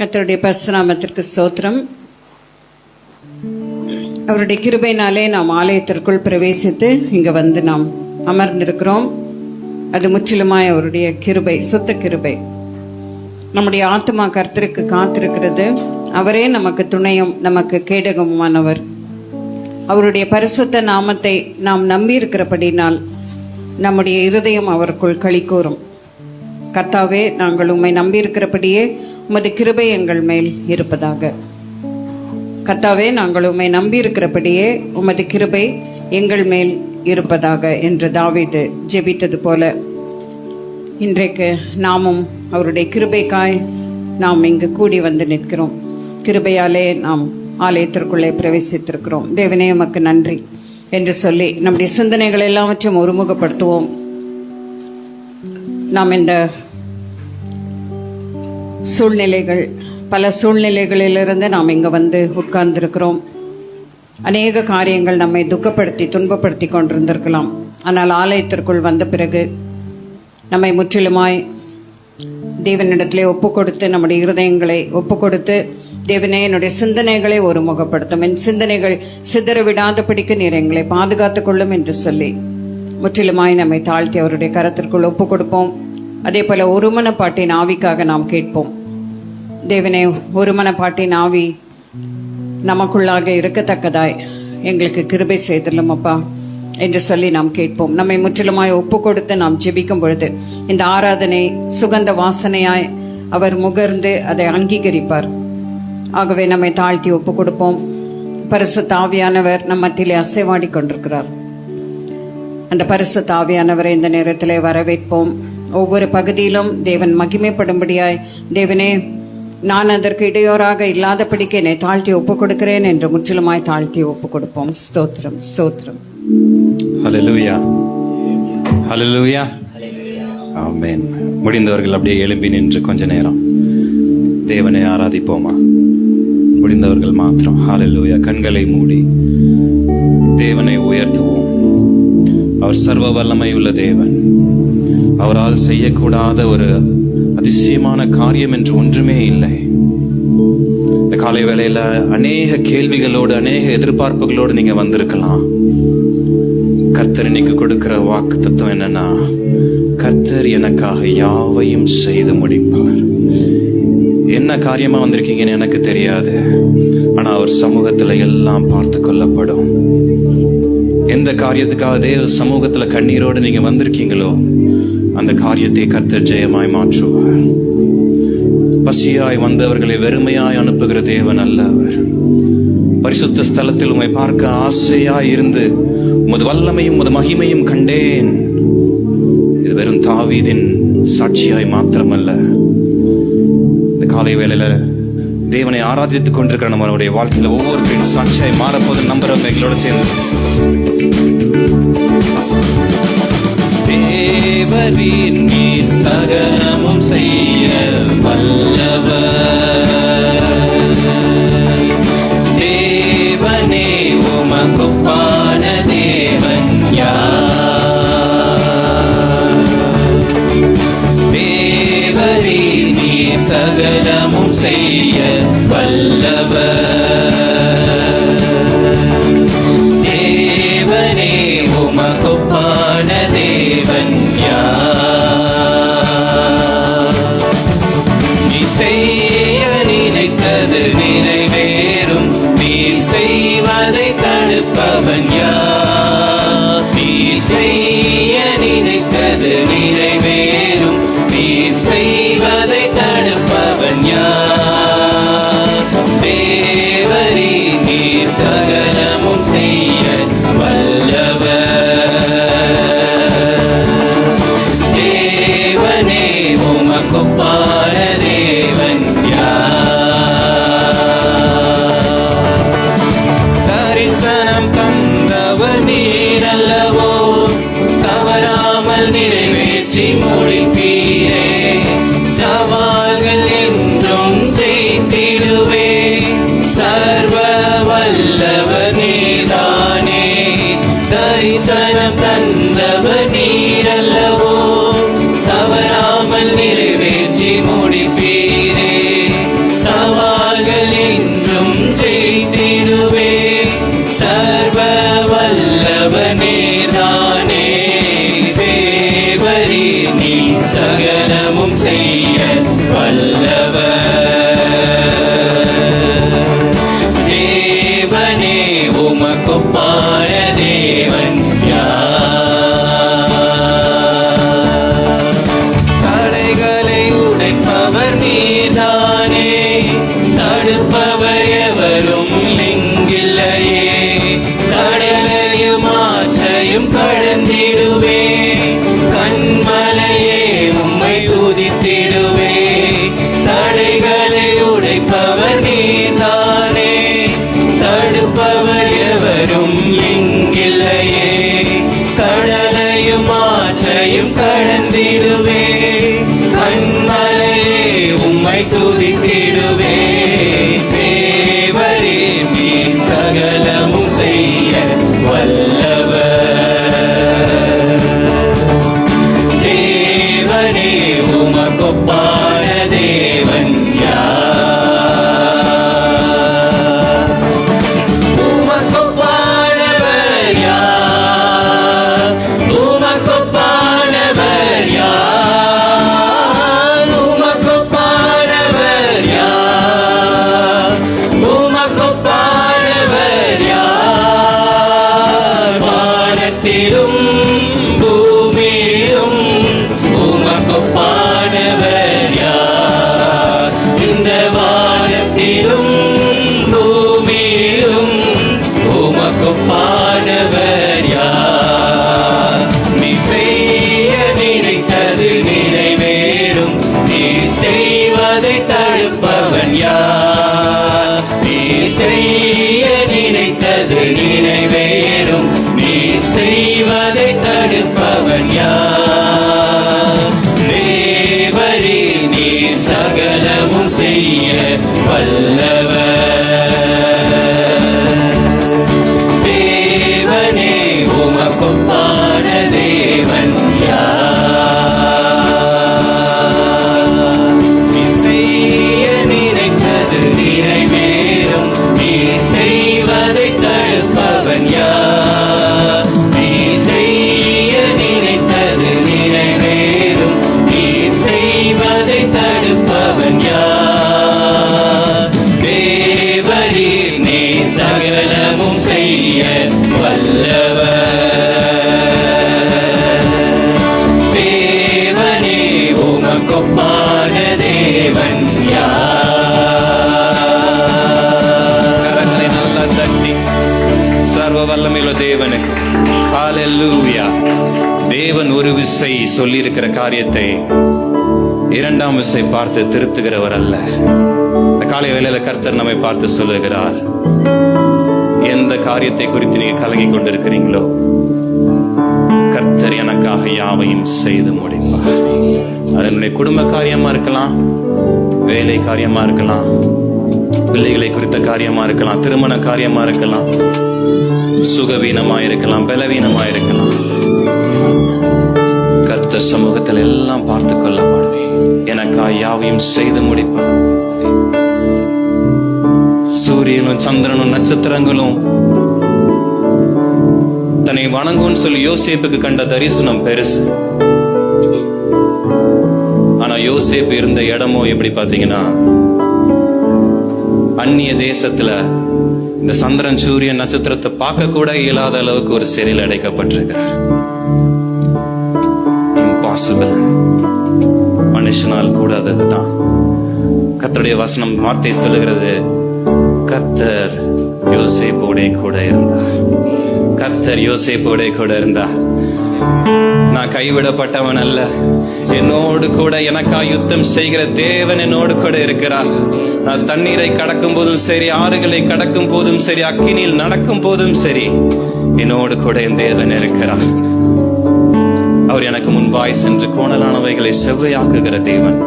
கர்த்தருடைய பரிசுத்த நாமத்திற்கு ஸ்தோத்திரம். அவருடைய கிருபையினாலே நாம் ஆலயத்திற்குள் பிரவேசித்து இங்க வந்து நாம் அமர்ந்திருக்கிறோம். அது முற்றிலுமாய் அவருடைய கிருபை, சுத்த கிருபை. நம்முடைய ஆத்துமா கர்த்தருக்கு காத்திருக்கிறது. அவரே நமக்கு துணையும் நமக்கு கேடகமானவர். அவருடைய பரிசுத்த நாமத்தை நாம் நம்பி இருக்கிறபடினால் நம்முடைய இருதயம் அவருக்குள் களிகூரும். கர்த்தாவே, நாங்கள் உம்மை நம்பியிருக்கிறபடியே உமது கிருபை எங்கள் மேல் இருப்பதாக. கர்த்தாவே, நாங்கள் உம்மை நம்பியிருக்கிறபடியே உமது கிருபை எங்கள் மேல் இருப்பதாக என்று தாவீது ஜெபித்தது போல இன்றைக்கு நாமும் அவருடைய கிருபைக்காய் நாம் இங்கு கூடி வந்து நிற்கிறோம். கிருபையாலே நாம் ஆலயத்திற்குள்ளே பிரவேசித்திருக்கிறோம். தேவனே, உமக்கு நன்றி என்று சொல்லி நம்முடைய சிந்தனைகள் எல்லாவற்றையும் ஒருமுகப்படுத்துவோம். நாம் இந்த சூழ்நிலைகள், பல சூழ்நிலைகளிலிருந்து நாம் இங்கே வந்து உட்கார்ந்திருக்கிறோம். அநேக காரியங்கள் நம்மை துக்கப்படுத்தி துன்பப்படுத்தி கொண்டிருந்திருக்கலாம். ஆனால் ஆலயத்திற்குள் வந்த பிறகு நம்மை முற்றிலுமாய் தேவனிடத்திலே ஒப்பு கொடுத்து நம்முடைய இருதயங்களை ஒப்பு கொடுத்து, தேவனே, என்னுடைய சிந்தனைகளை ஒருமுகப்படுத்தும், என் சிந்தனைகள் சிதற விடாதபடிக்கு நீர் எங்களை பாதுகாத்துக் கொள்ளும் என்று சொல்லி முற்றிலுமாய் நம்மை தாழ்த்தி அவருடைய கரத்திற்குள் ஒப்பு கொடுப்போம். அதே போல ஒருமனப்பாட்டின் ஆவிக்காக நாம் கேட்போம். தேவனே, ஒருமனப்பாட்டின் ஆவி நமக்குள்ளாக இருக்கத்தக்கதாய் எங்களுக்கு கிருபை செய்தலும் அப்பா என்று சொல்லி நாம் கேட்போம். நம்மை முற்றிலுமாய் ஒப்பு கொடுத்து நாம் ஜெபிக்கும் பொழுது இந்த ஆராதனை சுகந்த வாசனையாய் அவர் முகர்ந்து அதை அங்கீகரிப்பார். ஆகவே நம்மை தாழ்த்தி ஒப்பு கொடுப்போம். பரிசுத்த ஆவியானவர் நம் மத்தியிலே அசைவாடி கொண்டிருக்கிறார். அந்த பரிசுத்த ஆவியானவரை இந்த நேரத்திலே வரவேற்போம். ஒவ்வொரு பகுதியிலும் தேவன் மகிமைப்படும்படியாய், தேவனே, நான் அதற்கு இடையோராக இல்லாதபடிக்கு என்னை தாழ்த்தி ஒப்பு கொடுக்கிறேன் என்று முற்றிலுமாய் தாழ்த்தி ஒப்பு கொடுப்போம். ஸ்தோத்திரம், ஸ்தோத்திரம். ஹல்லேலூயா, ஹல்லேலூயா, ஆமென். முடிந்தவர்கள் அப்படியே எழும்பி நின்று கொஞ்ச நேரம் தேவனை ஆராதிப்போமா? முடிந்தவர்கள் மாத்திரம் ஹல்லேலூயா. கண்களை மூடி தேவனை உயர்த்துவோம். அவர் சர்வ வல்லமை உள்ள தேவன். அவரால் செய்யக்கூடாத ஒரு அதிசயமான காரியம் என்று ஒன்றுமே இல்லை. இந்த காலை வேளையில அநேக கேள்விகளோடு, அநேக எதிர்பார்ப்புகளோடு நீங்க வந்திருக்கலாம். கர்த்தர் இன்னைக்கு கொடுக்கிற வாக்கு தத்துவம் என்னன்னா, கர்த்தர் எனக்காக யாவையும் செய்து முடிப்பார். என்ன காரியமா வந்திருக்கீங்கன்னு எனக்கு தெரியாது, ஆனா அவர் சமூகத்துல எல்லாம் பார்த்து கொள்ளப்படும். எந்த காரியத்துக்காக தேவ சமூகத்துல கண்ணீரோடு நீங்க வந்திருக்கீங்களோ அந்த காரியத்தை கர்த்தர் ஜெயமாய் மாற்றுவார். பசியாய் வந்தவர்களை வெறுமையாய் அனுப்புகிற தேவன் அல்ல அவர். பரிசுத்த ஸ்தலத்தில் உம்மை பார்க்க ஆசையாய் இருந்து உமது வல்லமையும் உமது மகிமையும் கண்டேன். இது வெறும் தாவீதின் சாட்சியாய் மாத்திரமல்ல, இந்த காலை வேளையில தேவனை ஆராதித்துக் கொண்டிருக்கிற நம்மளுடைய வாழ்க்கையில ஒவ்வொருவரின் சாட்சியாய் மாறப்போது நம்புறவங்க எங்களோட சேர்ந்து தேவரின் நீர் சகலமும் செய்ய வல்லவர். தேவனே, உமக்குப்பான தேவன் யார்? தேவரின் நீர் சகலமும் செய்ய வல்லவர். தேவனே, உமக்குப்பான தேவன் யார்? நீ செய்ய நினைத்தது நிறைவேறும், நீ செய்வதை தடுப்பவன் யார்? நீ செய்ய நினைத்தது நிறைவேறும், நீ செய்வதை தடுப்பவன் யார்? தேவரே, நீ சகலமும் செய்ய வல்லவர். தேவனே, உமக்குப்பான தேவன் யார்? தரிசனம் தந்தவர் நீர் அல்லவோ, தவறாமல் நிறைவேற்றி முடிப்பீரே. சவால்கள் என்றும் தடுப்பவர் எவரும் இங்கில்லையே. கடலையும் ஆற்றையும் கடந்திடுவே, கண்மலையே உம்மை துதித்திடுவே. தடைகளை உடைப்பவர் நீர்தானே, தடுப்பவர் எவரும் இங்கில்லையே. கடலையும் ஆற்றையும் கடந்திடுவே, கண்மலையே உம்மை துதித்திடுவே. தேவரே நீ சகலமும் செய்ய வல்லவர். தேவனே உமக்கொப்பான தேவன் யார்? உமக்கொப்பானவர் யார்? உமக்கொப்பானவர் யார்? உமக்கொப்பானவர் யார்? உமக்கொப்பானவர் யார்? வானத்திலும் பூமியிலும் உமக்கொப்பானவர் யார்? இந்த வானத்திலும் பூமியிலும் உமக்கொப்பானவர் யார்? நீ செய்ய நினைத்தது நிறைவேறும், நீ செய்வதை தடுப்பவன் யார்? நீ செய்ய நினைத்தது நிறைவேறும், நீ செய்வதை தடுப்பவன் யார்? தேவரே நீ சகலமும் செய்ய வல்லவர். தேவனே உமக்கொப்பான தேவன் யார்? நீ செய்ய நினைத்தது நிறைவேறும், நீ செய்வதை தடுப்பவன் யார்? நீ செய்ய நினைத்தது நிறைவேறும், நீ செய்வதை தடுப்பவன் யார்? தேவரே நீ சகலமும் செய்ய வல்லவர். தேவனே உமக்கொப்பான தேவன் யார்? கரங்களை நல்லா தட்டி சர்வ வல்லமையுள்ள தேவனுக்கு ஹல்லேலூயா. தேவன் ஒரு விசை சொல்லியிருக்கிற காரியத்தை இரண்டாம் விசை பார்த்து திருத்துகிறவர் அல்ல. இந்த காலை வேளையில கர்த்தர் நம்மை பார்த்து சொல்லுகிறார், எந்த காரியத்தை குறித்து நீங்க கலங்கி கொண்டிருக்கிறீங்களோ கர்த்தர் எனக்காக யாவையும் செய்து முடிப்பார். அது என்னுடைய குடும்ப காரியமா இருக்கலாம், வேலை காரியமா இருக்கலாம், பிள்ளைகளை குறித்த காரியமா இருக்கலாம், திருமண காரியமா இருக்கலாம், சுகவீனமா இருக்கலாம், பலவீனமா இருக்கலாம். கர்த்தர் சமூகத்தில் எல்லாம் பார்த்து கொள்ளப்படுவேன், எனக்காக யாவையும் செய்து முடிப்பார். சூரியனும் சந்திரனும் நட்சத்திரங்களும் தன்னை வணங்கும்னு சொல்லி யோசேப்புக்கு கண்ட தரிசனம் பெருசு. ஆனா யோசேப்பு இருந்த இடமோ எப்படி பாத்தீங்கன்னா, அந்நிய தேசத்துல இந்த சந்திரன் சூரியன் நட்சத்திரத்தை பார்க்க கூட இயலாத அளவுக்கு ஒரு சிறையில் அடைக்கப்பட்டிருக்கிறார். இம்பாசிபிள், மனுஷனால் கூடாததுதான். கர்த்தருடைய வசனம் வார்த்தை சொல்லுகிறது, கர்த்தர் யோசேப்போட கூட இருந்தார். கர்த்தர் யோசேப்போட கூட இருந்தார். நான் கைவிடப்பட்டவன் அல்ல, என்னோடு கூட எனக்கா யுத்தம் செய்கிற தேவன் என்னோடு கூட இருக்கிறார். நான் தண்ணீரை கடக்கும் போதும் சரி, ஆறுகளை கடக்கும் போதும் சரி, அக்கினியில் நடக்கும் போதும் சரி, என்னோடு கூட என் தேவன் இருக்கிறார். அவர் எனக்கு முன்பாய் சென்று கோணலானவைகளை செவ்வையாக்குகிற தேவன்.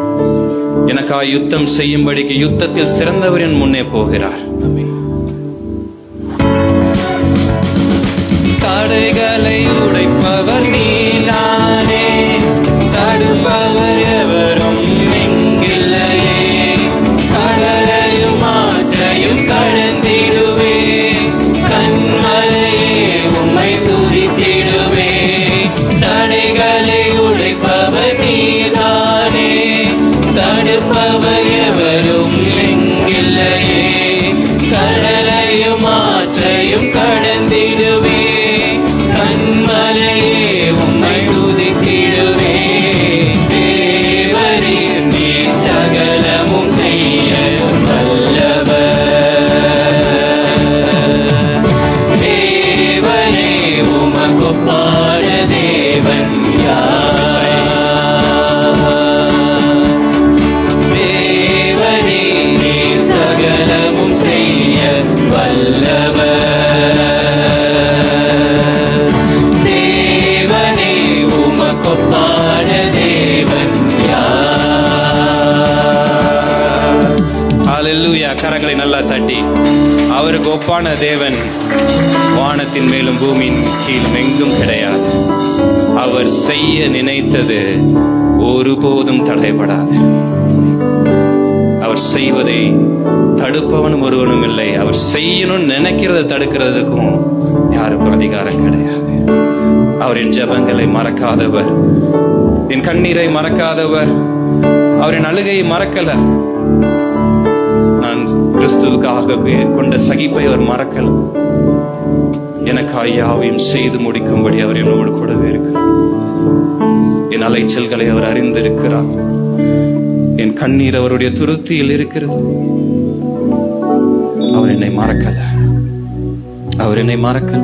எனக்கா யுத்தம் செய்யும்படிக்கு யுத்தத்தில் சிறந்தவர் என் முன்னே போகிறார். தடைகளை உடைப்பவர் நீதானே, தடுப்பவர் எவரும் இங்கில்லையே. கடலையும் ஆற்றையும் கடந்திடுவே, கண்மலையே உம்மை துதித்திடுவே. தடைகளை உடைப்பவர் நீதானே, தடுப்பவர் எவரும் இங்கில்லையே. கடலையும் ஆற்றையும் கடந்திடுவே, கண்மலையே உம்மை ஹalleluya. கரங்களை நல்லா தட்டி, அவருக்கு ஒப்பான தேவன் வானத்தின் மேலும் பூமியின் கீழும் எங்கும் கிடையாது. அவர் செய்ய நினைத்தது ஒருபோதும் தடைபடாது. அவர் செய்வதை தடுப்பவனும் ஒருவனும் இல்லை. அவர் செய்யணும்னு நினைக்கிறத தடுக்கிறதுக்கும் யாருக்கும் அதிகாரம் கிடையாது. அவரின் ஜெபங்களை மறக்காதவர், என் கண்ணீரை மறக்காதவர், அவரின் அழுகையை மறக்கல. நான் கிறிஸ்துவுக்காக கொண்ட சகிப்பை அவர் மறக்கல. எனக்காக யாவையும் செய்து முடிக்கும்படி அவர் என்னோடு கூடவே இருக்கிறார். என் அலைச்சல்களை அவர் அறிந்திருக்கிறார். என் கண்ணீர் அவருடைய துருத்தியில் இருக்கிறது. அவர் என்னை மறக்கல. அவர் என்னை மறக்கல.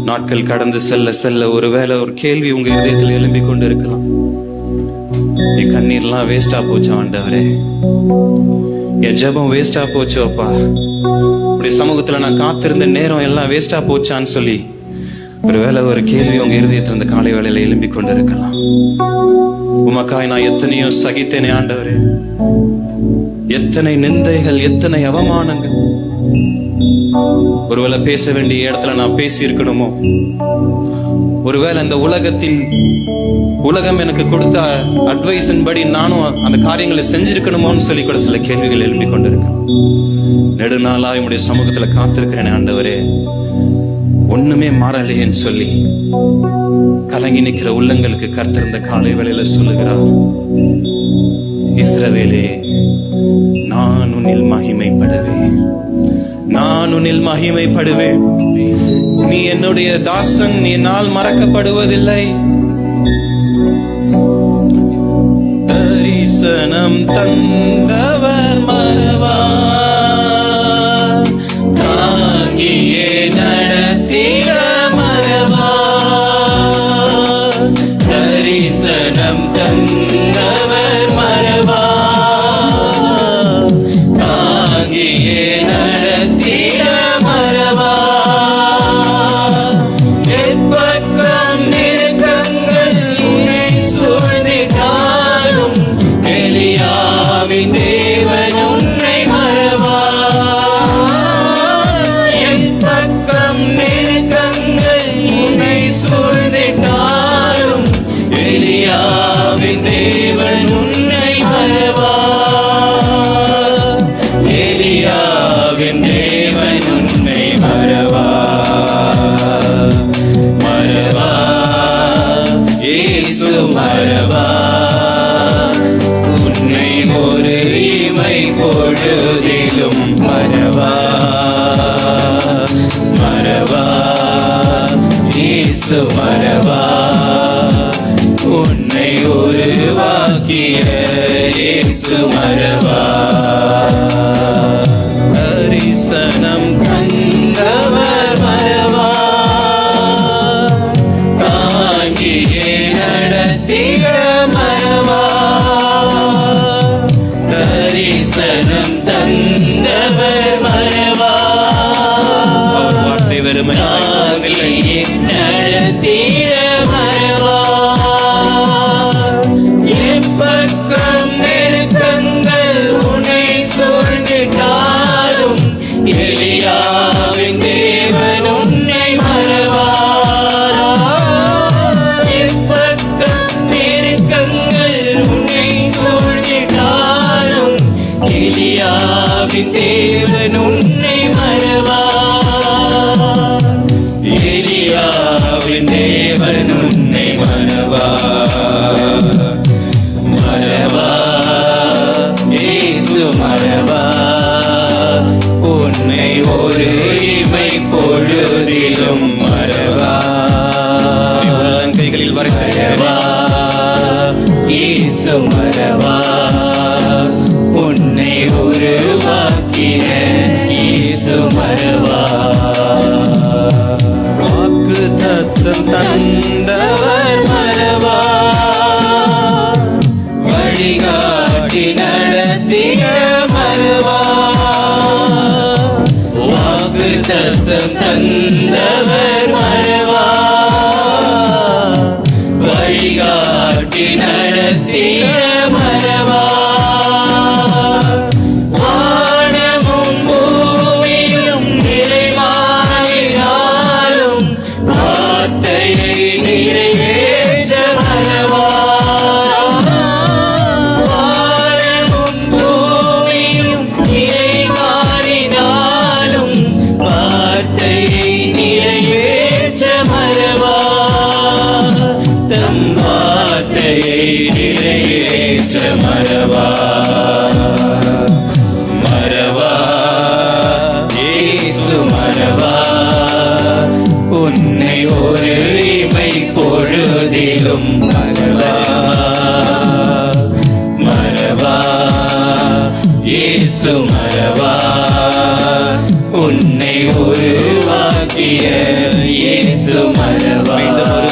நாட்கள் கடந்து செல்ல செல்ல ஒருவேளை ஒரு கேள்வி உங்க இதயத்தில் எழும்பிக் கொண்டு இருக்கலாம். என் கண்ணீர்லாம் வேஸ்டா போச்சு ஆண்டவரே, என் ஜெபம் வேஸ்டா போச்சு அப்பா, உடைய சமூகத்துல நான் காத்திருந்த நேரம் எல்லாம் வேஸ்டா போச்சான்னு சொல்லி ஒருவேளை ஒரு கேள்வி உங்க இருதயத்தில் இந்த காலை வேளையில எழும்பிக் கொண்டு இருக்கலாம். உமக்காய் நான் எத்தனையோ சகித்தேனே ஆண்டவரே, எத்தனை நிந்தைகள், எத்தனை அவமானங்கள். ஒருவேளை பேச வேண்டிய இடத்துல நான் பேசி இருக்கணுமோ, ஒருவேளை இந்த உலகத்தில் உலகம் எனக்கு கொடுத்த அட்வைஸின் படி நானும் அந்த காரியங்களை செஞ்சிருக்கணுமோன்னு சொல்லி கூட சில கேள்விகள் எழும்பிக் கொண்டிருக்கேன். நெடுநாளா என்னுடைய சமூகத்துல காத்திருக்கிறேன் ஆண்டவரே, ஒண்ணுமே மாறலையேன்னு சொல்லி கலங்கி நிற்கிற உள்ளங்களுக்கு கர்த்தர் இந்த காலை வேளையில சொல்லுகிறார், இஸ்ரவேலே, நான் உன்னில் மகிமைப்படுவேன், நான் உன்னில் மகிமைப்படுவேன். நீ என்னுடைய தாசன், நீ என்னால் மறக்கப்படுவதில்லை. தரிசனம் தந்தவர் மறவார், தாங்கியே நடத்திட மறவார். தரிசனம் தந்தவர் மறவார், தாங்கியே நடத்திட மறவார். எப்பக்கம் நெருக்கங்கள் உன்னை சூழ்ந்திட்டாலும் எலியாவின் தேவன் உன்னை மறவார். எப்பக்கம் நெருக்கங்கள் உன்னை சூழ்ந்திட்டாலும் எலியாவின் தேவன் உன்னை மறவார். எலியாவின் தேவன் உன்னை மறவார். மறவார், இயேசு மறவார். உன்னை ஒரு இமை பொழுதிலும் மறவார். மறவார், இயேசு மறவார். உன்னை உருவாக்கிய இயேசு மறவார். தரிசனம் தந்தவர் மறவார், தாங்கியே நடத்திட மறவார். தரிசனம் தந்தவர் மறவார், வார்த்தை வெறுமையாய் நடத்திட மறவார். எப்பக்கம் நெருக்கங்கள் உன்னை சூழ்ந்திட்டாலும் எலியாவின் தேவன் உன்னை மறவார். எப்பக்கம் நெருக்கங்கள் உன்னை சூழ்ந்திட்டாலும் எலியாவின் தேவன் உன்னை மறவார். எலியாவின் தேவன் உன்னை மறவார். மறவார், இயேசு மறவார். உன்னை ஒரு இமை பொழுதிலும் மறவார். உள்ளங்கைகளில் மறவார், இயேசு மறவார். உன்னை உருவாக்கின இயேசு மறவார். வாக்கு தத்தம் தந்தவர் மறவார். வழிகாட்டி நடத்திய மறவார். வாக்கு தத்தம் தந்தவர் மறவார். வழிகாட்டி நடத்திய மறவார். இயேசு மறவார், உன்னை உருவாக்கிய இயேசு மறவார்,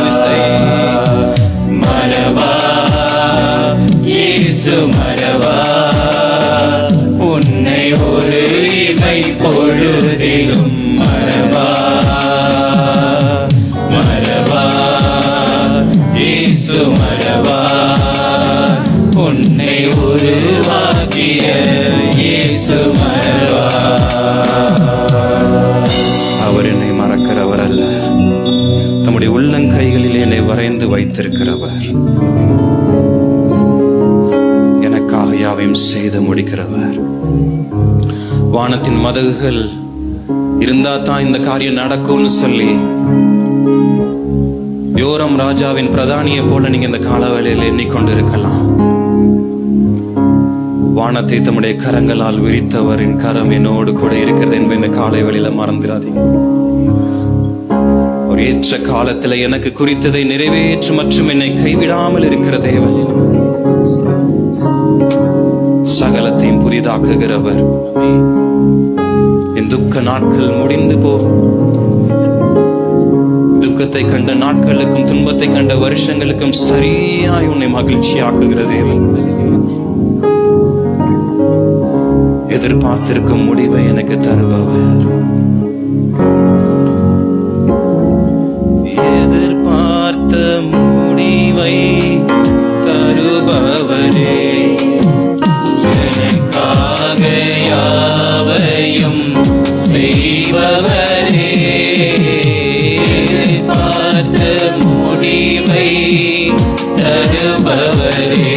மறவார், இயேசு மறவார், உன்னை ஒரு இமை பொழுதிலும் மறவார், மறவார், இயேசு மறவார், உன்னை உருவாக்கிய இயேசு மறவார். அவர் என்னை மறக்கிறவர் அல்ல, தம்முடைய உள்ளங்கைகளில் என்னை வரைந்து வைத்திருக்கிறவர், எனக்காக யாவையும் செய்து முடிக்கிறவர். வானத்தின் மதகுகள் இருந்தா தான் இந்த காரியம் நடக்கும்னு சொல்லி யோரம் ராஜாவின் பிரதானியை போல நீங்க இந்த காலவேளையில் எண்ணிக்கொண்டிருக்கலாம். வானத்தை தம்முடைய கரங்களால் விரித்தவரின் கரம் என்னோடு கூட இருக்கிறது என்பதை இந்த காலை வேளையில மறந்துடாதீங்க. ஒரு ஏற்ற காலத்துல எனக்கு குறித்ததை நிறைவேற்றும் மற்றும் என்னை கைவிடாமல் இருக்கிற தேவன், சகலத்தையும் புதிதாக்குகிறவர். என் துக்க நாட்கள் முடிந்து போகும். துக்கத்தை கண்ட நாட்களுக்கும் துன்பத்தை கண்ட வருஷங்களுக்கும் சரியாய் உன்னை மகிழ்ச்சியாக்குகிற தேவன், எதிர்பார்த்திருக்கும் முடிவை எனக்கு தருபவர், எதிர்பார்த்த முடிவை தருபவரே, எனக்காக யாவையும் செய்பவரே, பார்த்த முடிவை தருபவரே,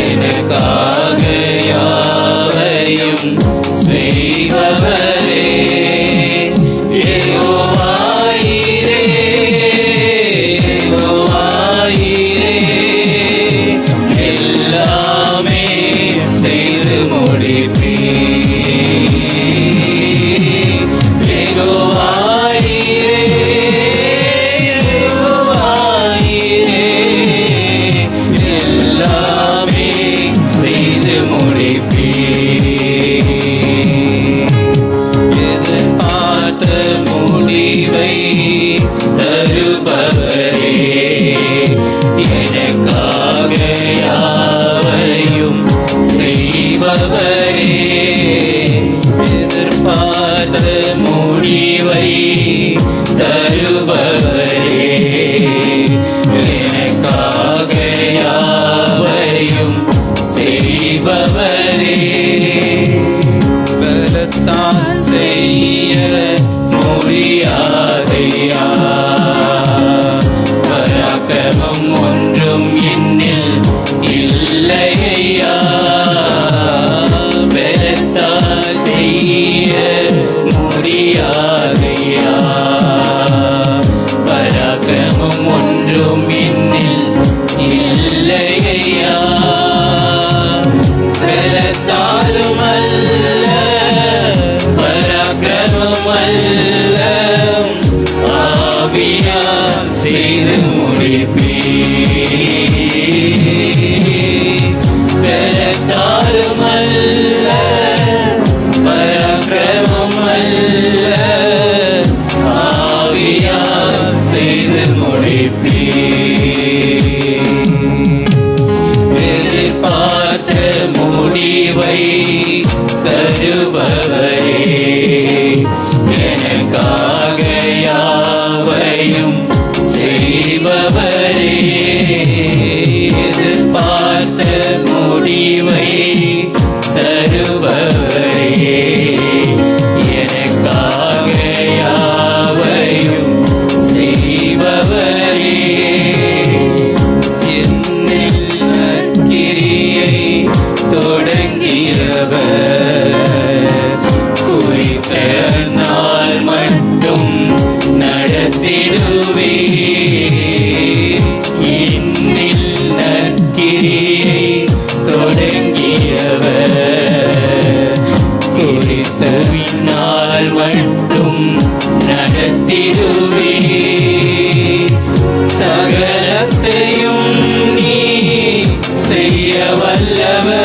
எனக்காக யாவையும் செய்பவரே, யெகோவாயிரே, யெகோவாயிரே, எல்லாமே செய்து முடிப்பீர். யெகோவாயிரே, யெகோவாயிரே, எல்லாமே செய்து முடிப்பீர். எதிர்பார்த்த முடிவை தருபவரே, எனக்காக யாவையும் செய்பவரே, எதிர்பார்த்த முடிவை தருபவரே, எனக்காக யாவையும் செய்பவரே, பலத்தால் செய்ய முடியாதையா, பராக்கிரமம் ஒன்றும் என்னில் இல்லையா, பலத்தால் செய்ய முடியாதையா, பராக்கிரமம் ஒன்றும் என்னில் இல்லையா, பலத்தாலும் அல்ல, பராக்கிரமம் அல்ல, ஆவியால் செய்து முடிப்பீர். பலத்தாலும் அல்ல, பராக்கிரமம் அல்ல, ஆவியால் செய்து முடிப்பீர். எதிர்பார்த்த முடிவை தருபவரே, எனக்காக யாவையும் செய்பவரே, எதிர்பார்த்த முடிவை தருபவரே, எனக்காக யாவையும் செய்பவரே, என்னில் நற்கிரியை தொடங்கியவர், குறித்த நாள் மட்டும் நடத்திடுவீர். என்னில் நற்கிரியை தொடங்கியவர், குறித்த நாள் மட்டும் நடத்திடுவீர். சகலத்தையும் நீ செய்ய வல்லவர்,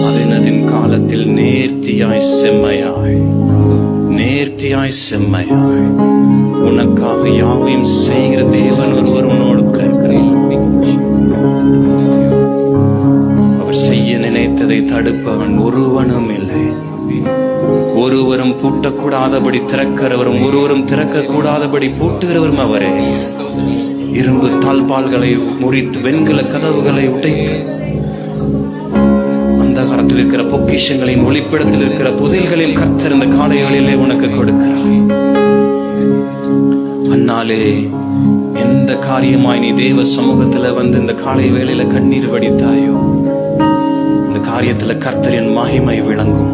അതിനതിൻ കാലത്തിൽ നേർത്തിയായി செம்மையாய் உனக்காக யாவையும் செய்கிற தேவன் ஒருவர் உன்னோடு கூட இருக்கிறார். அவர் செய்ய நினைத்ததை தடுப்பவன் ஒருவனும் இல்லை. ஒருவரும் பூட்டக்கூடாதபடி திறக்கிறவரும் ஒருவரும் திறக்க கூடாதபடி பூட்டுகிறவரும் அவரே. இரும்பு தாழ்பால்களை முறித்து வெண்கல கதவுகளை உடைத்து அந்தகாரத்தில் இருக்கிற பொக்கிஷங்களின் ஒளிப்பிடத்தில் இருக்கிற புதையல்களில் கர்த்தர் இந்த காலைகளிலே உனக்கு கொடுக்கிறார். அன்னாலே எந்த காரியமாய் நீ தேவ சமூகத்துல வந்து இந்த காலை வேளையில கண்ணீர் வடித்தாயோ, இந்த காரியத்துல கர்த்தரின் மகிமை விளங்கும்.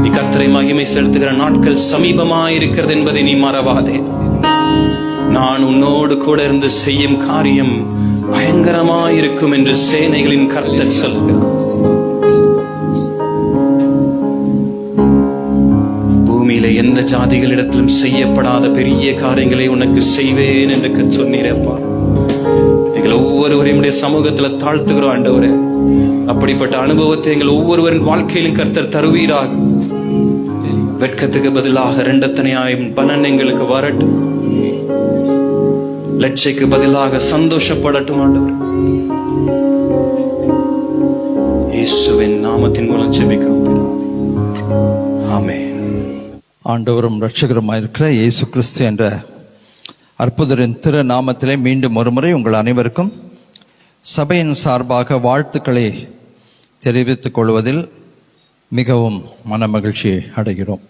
நீ கர்த்தரை மகிமை செலுத்துகிற நாட்கள் சமீபமாயிருக்கிறது என்பதை நீ மறவாதே. நான் உன்னோடு கூட இருந்து செய்யும் காரியம் பயங்கரமாயிருக்கும் என்று சேனைகளின் கர்த்தர் சொல்கிறார். பூமியில எந்த ஜாதிகளிடத்திலும் செய்யப்படாத பெரிய காரியங்களை உனக்கு செய்வேன் என்று சொன்னீரப்பா. எங்கள் ஒவ்வொருவரையும் சமூகத்துல தாழ்த்துகிறோம் ஆண்டவரே. அப்படிப்பட்ட அனுபவத்தை எங்கள் ஒவ்வொருவரின் வாழ்க்கையிலும் கர்த்தர் தருவீராக. வெட்கத்துக்கு பதிலாக இரண்டத்தனையாயும் பலன் எங்களுக்கு வரட்டும். லட்சைக்கு பதிலாக சந்தோஷப்படட்டும் ஆண்டவர். இயேசுவின் நாமத்தின் மூலம் ஜெபிக்கிறோம். ஆமென். ஆண்டவரும் இரட்சகருமாயிருக்கிற இயேசு கிறிஸ்து என்ற அற்புதரின் திரு நாமத்திலே மீண்டும் ஒருமுறை உங்கள் அனைவருக்கும் சபையின் சார்பாக வாழ்த்துக்களை தெரிவித்துக் கொள்வதில் மிகவும் மனமகிழ்ச்சி அடைகிறோம்.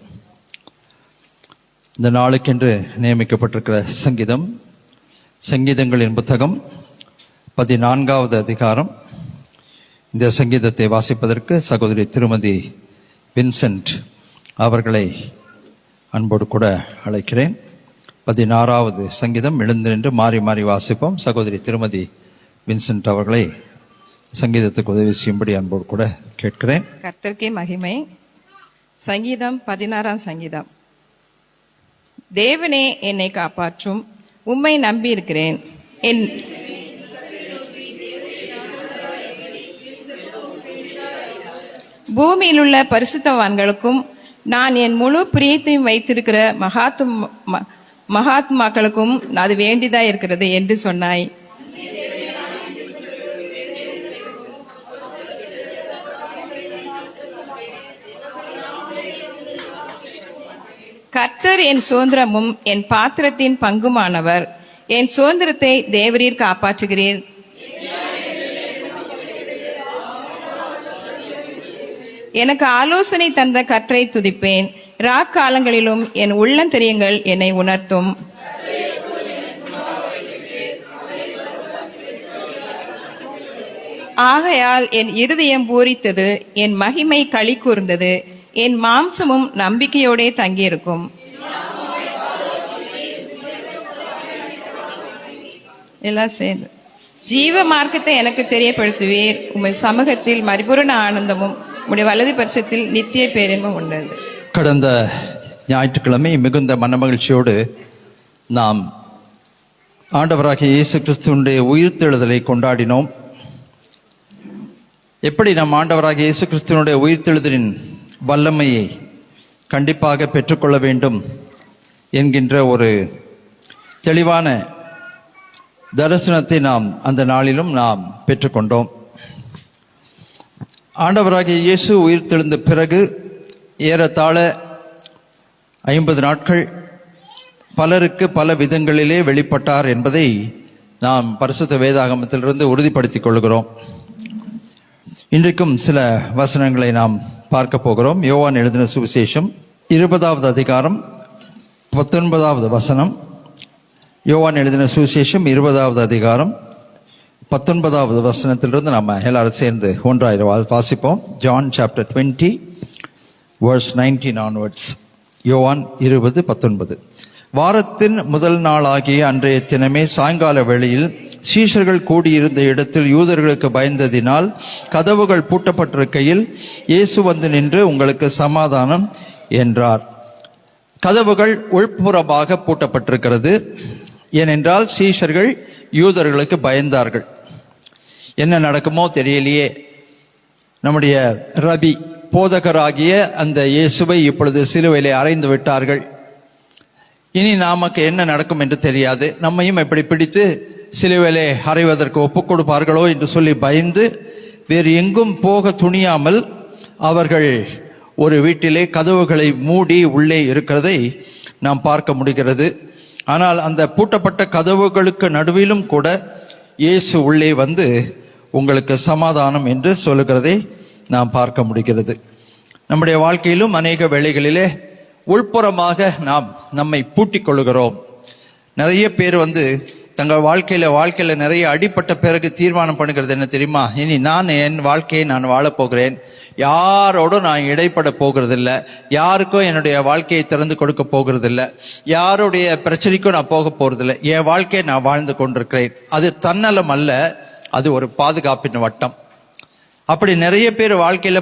இந்த நாளுக்கென்று நியமிக்கப்பட்டிருக்கிற சங்கீதங்களின் புத்தகம் 14வது அதிகாரம். இந்த சங்கீதத்தை வாசிப்பதற்கு சகோதரி திருமதி வின்சென்ட் அவர்களை அன்போடு கூட அழைக்கிறேன். 16வது சங்கீதம் எழுந்து நின்று மாறி மாறி வாசிப்போம். சகோதரி திருமதி வின்சென்ட் அவர்களை சங்கீதத்துக்கு உதவி செய்யும்படி அன்போடு கூட கேட்கிறேன். கர்த்தருக்கே மகிமை. சங்கீதம் 16ஆம் சங்கீதம். தேவனே என்னை காப்பாற்றும், உம்மை நம்பி இருக்கிறேன். என் பூமியில் உள்ள பரிசுத்தவான்களுக்கும் நான் என் முழு பிரியத்தையும் வைத்திருக்கிற மகாத்மாக்களுக்கும் அது வேண்டியதா இருக்கிறது என்று சொன்னாய். கர்த்தர் என் சுதந்திரமும் என் பாத்திரத்தின் பங்குமானவர். என் சுதந்திரத்தை தேவரீர் காப்பாற்றுகிறீர். எனக்கு ஆலோசனை தந்த கர்த்தரை துதிப்பேன். ராக்காலங்களிலும் என் உள்ளந்தெரியங்கள் என்னை உணர்த்தும். ஆகையால் என் இருதயம் பூரித்தது, என் மகிமை களி கூர்ந்தது, என் மாம்சமும் நம்பிக்கையோடே தங்கியிருக்கும். எல்லாம் சேர்ந்து ஜீவ மார்க்கத்தை எனக்கு தெரியப்படுத்துவீர். உம்மை சமூகத்தில் மரிபூரண ஆனந்தமும் உம்முடைய வலது பரிசத்தில் நித்திய பேரின்பம் உண்டது. கடந்த ஞாயிற்றுக்கிழமை மிகுந்த மனமகிழ்ச்சியோடு நாம் ஆண்டவராகிய இயேசு கிறிஸ்துவனுடைய உயிர்த்தெழுதலை கொண்டாடினோம். எப்படி நம் ஆண்டவராகிய இயேசு கிறிஸ்துவனுடைய உயிர்த்தெழுதலின் வல்லமையை கண்டிப்பாக பெற்றுக்கொள்ள வேண்டும் என்கின்ற ஒரு தெளிவான தரிசனத்தை நாம் அந்த நாளிலும் நாம் பெற்றுக்கொண்டோம். ஆண்டவராகிய இயேசு உயிர்த்தெழுந்த பிறகு ஏறத்தாழ 50 நாட்கள் பலருக்கு பல விதங்களிலே வெளிப்பட்டார் என்பதை நாம் பரிசுத்த வேதாகமத்திலிருந்து உறுதிப்படுத்திக் கொள்கிறோம். இன்றைக்கும் சில வசனங்களை நாம் பார்க்க போகிறோம். யோவான் எழுதின சுவிசேஷம் 20வது அதிகாரம் 19வது வசனம். யோவான் எழுதின சுவிசேஷம் 20வது அதிகாரம் 19வது வசனத்திலிருந்து நம்ம எல்லாரும் சேர்ந்து ஒன்றாயிரம் வாசிப்போம். John chapter 20 verse 19 onwards. யோவான் 20:19. வாரத்தின் முதல் நாளாகிய அன்றைய தினமே சாயங்கால வேளையில் சீஷர்கள் கூடியிருந்த இடத்தில் யூதர்களுக்கு பயந்ததினால் கதவுகள் பூட்டப்பட்டிருக்கையில் இயேசு வந்து நின்று, உங்களுக்கு சமாதானம் என்றார். கதவுகள் உள்புறமாக பூட்டப்பட்டிருக்கிறது. ஏனென்றால் சீஷர்கள் யூதர்களுக்கு பயந்தார்கள். என்ன நடக்குமோ தெரியலையே, நம்முடைய ரபி போதகராகிய அந்த இயேசுவை இப்பொழுது சிலுவையிலே அறைந்து விட்டார்கள். இனி நமக்கு என்ன நடக்கும் என்று தெரியாது. நம்மையும் இப்படி பிடித்து சிலுவையிலே அறைவதற்கு ஒப்புக் கொடுப்பார்களோ என்று சொல்லி பயந்து வேறு எங்கும் போக துணியாமல் அவர்கள் ஒரு வீட்டிலே கதவுகளை மூடி உள்ளே இருக்கிறதை நாம் பார்க்க முடிகிறது. ஆனால் அந்த பூட்டப்பட்ட கதவுகளுக்கு நடுவிலும் கூட இயேசு உள்ளே வந்து உங்களுக்கு சமாதானம் என்று சொல்லுகிறதை நாம் பார்க்க முடிகிறது. நம்முடைய வாழ்க்கையிலும் அநேக வேளைகளிலே உள்புறமாக நாம் நம்மை பூட்டிக் கொள்ளுகிறோம். நிறைய பேர் தங்கள் வாழ்க்கையில நிறைய அடிப்பட்ட பிறகு தீர்மானம் பண்ணுகிறது என்ன தெரியுமா? இனி நான் என் வாழ்க்கையை நான் வாழப் போகிறேன், யாரோடும் நான் இடைப்பட போகிறதில்லை, யாருக்கும் என்னுடைய வாழ்க்கையை திறந்து கொடுக்க போகிறதில்லை, யாருடைய பிரச்சனைக்கும் நான் போக போறதில்லை, என் வாழ்க்கையை நான் வாழ்ந்து கொண்டிருக்கிறேன். அது தன்னலம் அல்ல, அது ஒரு பாதுகாப்பின் வட்டம். அப்படி நிறைய பேர் வாழ்க்கையில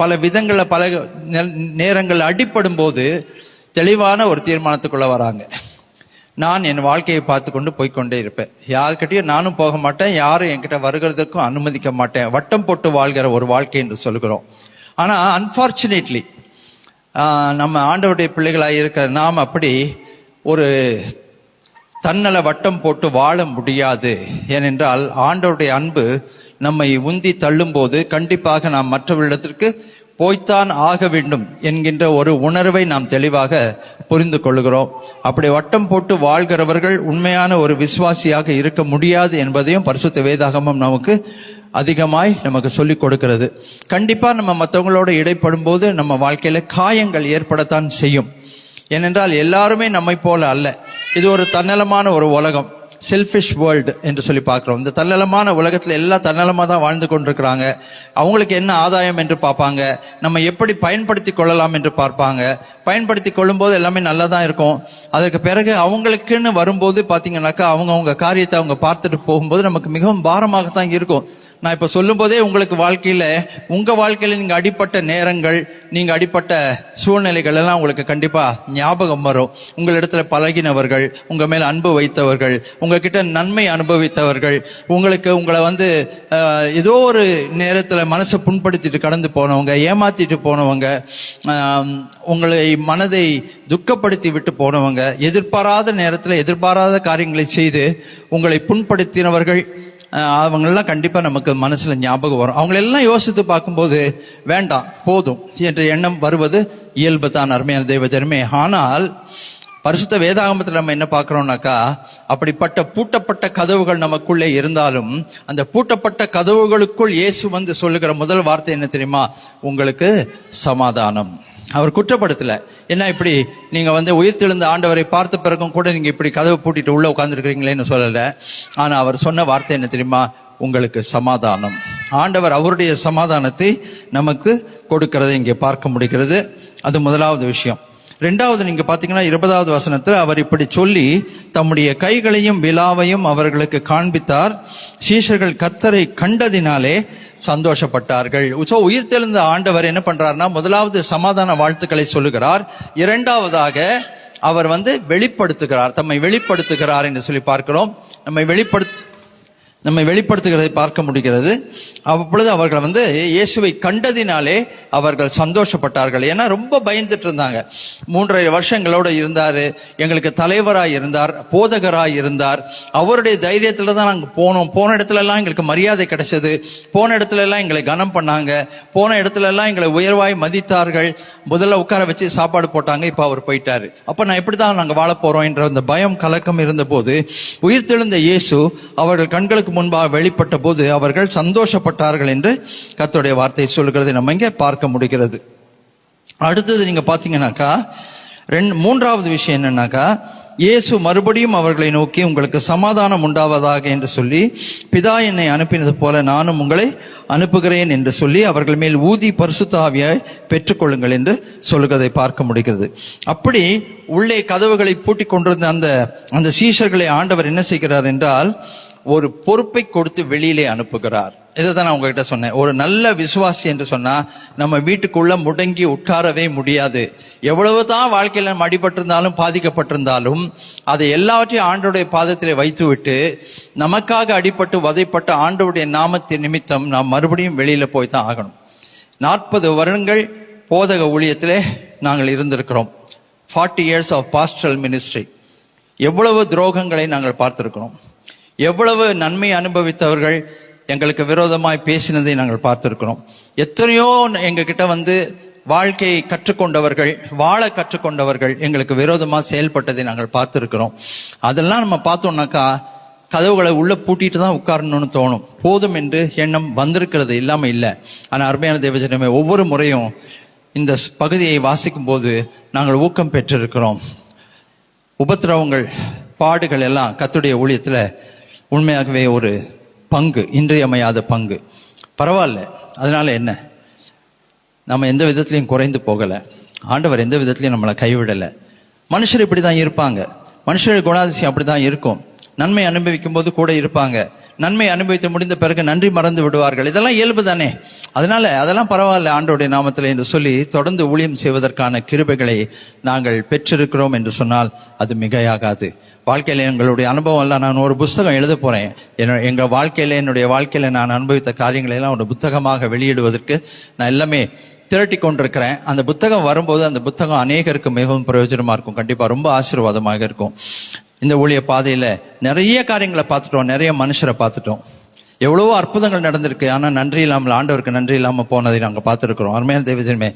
பல விதங்கள்ல பல நேரங்கள் அடிப்படும் போது தெளிவான ஒரு தீர்மானத்துக்குள்ள வராங்க. நான் என் வாழ்க்கையை பார்த்து கொண்டு போய்கொண்டே இருப்பேன், யாருக்கிட்டையும் நானும் போக மாட்டேன், யாரும் என்கிட்ட வருகிறதுக்கும் அனுமதிக்க மாட்டேன், வட்டம் போட்டு வாழ்கிற ஒரு வாழ்க்கை என்று சொல்கிறோம். ஆனா அன்பார்ச்சுனேட்லி நம்ம ஆண்டவருடைய பிள்ளைகளாக இருக்கிற நாம் அப்படி ஒரு தன்னல வட்டம் போட்டு வாழ முடியாது. ஏனென்றால் ஆண்டவருடைய அன்பு நம்மை உந்தி தள்ளும் போது கண்டிப்பாக நாம் மற்றவரிடத்திற்கு போய்த்தான் ஆக வேண்டும் என்கின்ற ஒரு உணர்வை நாம் தெளிவாக புரிந்து கொள்கிறோம். அப்படி வட்டம் போட்டு வாழ்கிறவர்கள் உண்மையான ஒரு விசுவாசியாக இருக்க முடியாது என்பதையும் பரிசுத்த வேதாகமம் நமக்கு அதிகமாய் நமக்கு சொல்லிக் கொடுக்கிறது. கண்டிப்பா நம்ம மற்றவங்களோட இடைப்படும் போது நம்ம வாழ்க்கையில காயங்கள் ஏற்படத்தான் செய்யும். ஏனென்றால் எல்லாருமே நம்மை போல அல்ல. இது ஒரு தன்னலமான ஒரு உலகம், செல்ஃபிஷ் வேர்ல்டு என்று சொல்லி பார்க்கிறோம். இந்த தன்னலமான உலகத்துல எல்லாம் தன்னலமா தான் வாழ்ந்து கொண்டிருக்கிறாங்க. அவங்களுக்கு என்ன ஆதாயம் என்று பார்ப்பாங்க, நம்ம எப்படி பயன்படுத்தி கொள்ளலாம் என்று பார்ப்பாங்க. பயன்படுத்தி கொள்ளும் போது எல்லாமே நல்லா தான் இருக்கும். அதற்கு பிறகு அவங்களுக்குன்னு வரும்போது பாத்தீங்கன்னாக்கா அவங்க காரியத்தை அவங்க பார்த்துட்டு போகும்போது நமக்கு மிகவும் பாரமாக தான் இருக்கும். நான் இப்ப சொல்லும் போதே உங்களுக்கு உங்க வாழ்க்கையில நீங்க அடிப்பட்ட நேரங்கள், நீங்க அடிப்பட்ட சூழ்நிலைகள் எல்லாம் உங்களுக்கு கண்டிப்பா ஞாபகம் வரும். உங்களிடத்துல பழகினவர்கள், உங்க மேல அன்பு வைத்தவர்கள், உங்ககிட்ட நன்மை அனுபவித்தவர்கள், உங்களை ஏதோ ஒரு நேரத்துல மனசை புண்படுத்திட்டு கடந்து போனவங்க, ஏமாத்திட்டு போனவங்க, உங்களை மனதை துக்கப்படுத்தி விட்டு போனவங்க, எதிர்பாராத நேரத்துல எதிர்பாராத காரியங்களை செய்து உங்களை புண்படுத்தினவர்கள், அவங்களெல்லாம் கண்டிப்பா நமக்கு மனசுல ஞாபகம் வரும். அவங்களெல்லாம் யோசித்து பார்க்கும்போது வேண்டாம் போதும் என்ற எண்ணம் வருவது இயல்பு தான், அருமையான தேவஜனமே. ஆனால் பரிசுத்த வேதாகமத்தில் நம்ம என்ன பார்க்கிறோம்னாக்கா, அப்படிப்பட்ட பூட்டப்பட்ட கதவுகள் நமக்குள்ளே இருந்தாலும் அந்த பூட்டப்பட்ட கதவுகளுக்குள் இயேசு சொல்லுகிற முதல் வார்த்தை என்ன தெரியுமா? உங்களுக்கு சமாதானம். அவர் குற்றப்படுத்தல. என்ன இப்படி நீங்க உயிர்த்தெழுந்த ஆண்டவரை பார்த்த பிறகும் கூட நீங்க இப்படி கதவை பூட்டிட்டு உள்ள உட்கார்ந்துருக்கிறீங்களேன்னு சொல்லல. ஆனா அவர் சொன்ன வார்த்தை என்ன தெரியுமா? உங்களுக்கு சமாதானம். ஆண்டவர் அவருடைய சமாதானத்தை நமக்கு கொடுக்கிறதை இங்கே பார்க்க முடிகிறது. அது முதலாவது விஷயம். ரெண்டாவது நீங்க பாத்தீங்கன்னா 20வது வசனத்துல அவர் இப்படி சொல்லி தம்முடைய கைகளையும் விலாவையும் அவர்களுக்கு காண்பித்தார். சீஷர்கள் கர்த்தரை கண்டதினாலே சந்தோஷப்பட்டார்கள். உயிர்த்தெழுந்த ஆண்டவர் என்ன பண்றாருன்னா, முதலாவது சமாதான வாழ்த்துக்களை சொல்லுகிறார். இரண்டாவதாக அவர் வெளிப்படுத்துகிறார், தம்மை வெளிப்படுத்துகிறார் என்று சொல்லி பார்க்கிறோம். நம்மை வெளிப்படுத்துகிறதை பார்க்க முடிகிறது. அப்பொழுது அவர்கள் இயேசுவை கண்டதினாலே அவர்கள் சந்தோஷப்பட்டார்கள். ஏன்னா ரொம்ப பயந்துட்டு இருந்தாங்க. 3.5 வருஷங்களோட இருந்தாரு, எங்களுக்கு தலைவராய் இருந்தார், போதகராய் இருந்தார். அவருடைய தைரியத்துல தான் நாங்க போனோம். போன இடத்துல எல்லாம் எங்களுக்கு மரியாதை கிடைச்சது, போன இடத்துல எல்லாம் எங்களை கனம் பண்ணாங்க, போன இடத்துல எல்லாம் எங்களை உயர்வாய் மதித்தார்கள், முதல்ல உட்கார வச்சு சாப்பாடு போட்டாங்க. இப்ப அவர் போயிட்டாரு, அப்ப நான் எப்படிதான் நாங்க வாழ போறோம் என்ற அந்த பயம் கலக்கம் இருந்த போது உயிர்த்தெழுந்த இயேசு அவர்கள் கண்களுக்கு முன்பாக வெளிப்பட்ட போது அவர்கள் சந்தோஷப்பட்டார்கள் என்று கர்த்தருடைய வார்த்தை சொல்லுகிறது நம்ம இங்க பார்க்க முடிகிறது. அடுத்தது நீங்க பாத்தீங்கன்னாக்கா மூன்றாவது விஷயம் என்னன்னாக்கா, இயேசு மறுபடியும் அவர்களை நோக்கி உங்களுக்கு சமாதானம் உண்டாவதாக என்று சொல்லி, பிதா என்னை அனுப்பினது போல நானும் உங்களை அனுப்புகிறேன் என்று சொல்லி அவர்கள் மேல் ஊதி பரிசுத்த ஆவியாய் பெற்றுக்கொள்ளுங்கள் என்று சொல்லுகிறதை பார்க்க முடிகிறது. அப்படி உள்ளே கதவுகளை பூட்டிக் கொண்டிருந்த அந்த சீஷர்களை ஆண்டவர் என்ன செய்கிறார் என்றால், ஒரு பொறுப்பை கொடுத்து வெளியிலே அனுப்புகிறார். இதைதான் நான் உங்ககிட்ட சொன்னேன். ஒரு நல்ல விசுவாசி என்று சொன்னா நம்ம வீட்டுக்குள்ள முடங்கி உட்காரவே முடியாது. எவ்வளவுதான் வாழ்க்கையில நம்ம அடிபட்டிருந்தாலும் பாதிக்கப்பட்டிருந்தாலும் அதை எல்லாவற்றையும் ஆண்டவருடைய பாதத்திலே வைத்து விட்டு நமக்காக அடிபட்டு வதைப்பட்ட ஆண்டவருடைய நாமத்தின் நிமித்தம் நாம் மறுபடியும் வெளியில போய் தான் ஆகணும். 40 வருடங்கள் போதக ஊழியத்திலே நாங்கள் இருந்திருக்கிறோம். 40 years of pastoral ministry. எவ்வளவு துரோகங்களை நாங்கள் பார்த்திருக்கிறோம். எவ்வளவு நன்மை அனுபவித்தவர்கள் எங்களுக்கு விரோதமாய் பேசினதை நாங்கள் பார்த்திருக்கிறோம். எத்தனையோ எங்க கிட்ட வந்து வாழ்க்கையை கற்றுக்கொண்டவர்கள், வாழ கற்றுக்கொண்டவர்கள் எங்களுக்கு விரோதமா செயல்பட்டதை நாங்கள் பார்த்திருக்கிறோம். அதெல்லாம் நம்ம பார்த்தோம்னாக்கா கதவுகளை உள்ள பூட்டிட்டு தான் உட்காரணும்னு தோணும். போதும் என்று எண்ணம் வந்திருக்கிறது, இல்லாம இல்லை. ஆனா அருமையான தேவஜனமே, ஒவ்வொரு முறையும் இந்த பகுதியை வாசிக்கும் போது நாங்கள் ஊக்கம் பெற்றிருக்கிறோம். உபத்திரவங்கள், பாடுகள் எல்லாம் கர்த்தருடைய ஊழியத்துல உண்மையாகவே ஒரு பங்கு, இன்றியமையாத பங்கு. பரவாயில்ல, அதனால என்ன, நம்ம எந்த விதத்திலையும் குறைந்து போகல. ஆண்டவர் எந்த விதத்திலையும் நம்மளை கைவிடலை. மனுஷர் இப்படிதான் இருப்பாங்க, மனுஷருடைய குணாதிசயம் அப்படிதான் இருக்கும். நன்மை அனுபவிக்கும் போது கூட இருப்பாங்க, நன்மை அனுபவித்து முடிந்த பிறகு நன்றி மறந்து விடுவார்கள். இதெல்லாம் இயல்பு தானே. அதனால அதெல்லாம் பரவாயில்ல ஆண்டவருடைய நாமத்தில் என்று சொல்லி தொடர்ந்து ஊழியம் செய்வதற்கான கிருபைகளை நாங்கள் பெற்றிருக்கிறோம் என்று சொன்னால் அது மிகையாகாது. வாழ்க்கையில எங்களுடைய அனுபவம் எல்லாம், நான் ஒரு புஸ்தகம் எழுத போறேன். என்னுடைய வாழ்க்கையில நான் அனுபவித்த காரியங்களை எல்லாம் ஒரு புத்தகமாக வெளியிடுவதற்கு நான் எல்லாமே திரட்டி கொண்டிருக்கிறேன். அந்த புத்தகம் வரும்போது அந்த புத்தகம் அநேகருக்கு மிகவும் பிரயோஜனமா இருக்கும். கண்டிப்பா ரொம்ப ஆசீர்வாதமாக இருக்கும். இந்த ஊழிய பாதையில நிறைய காரியங்களை பார்த்துட்டோம், நிறைய மனுஷரை பார்த்துட்டோம், எவ்வளவோ அற்புதங்கள் நடந்திருக்கு. ஆனா நன்றி இல்லாமல், ஆண்டவருக்கு நன்றி இல்லாம போனதை நாங்க பார்த்திருக்கிறோம். அருமையான தேவஜனமே,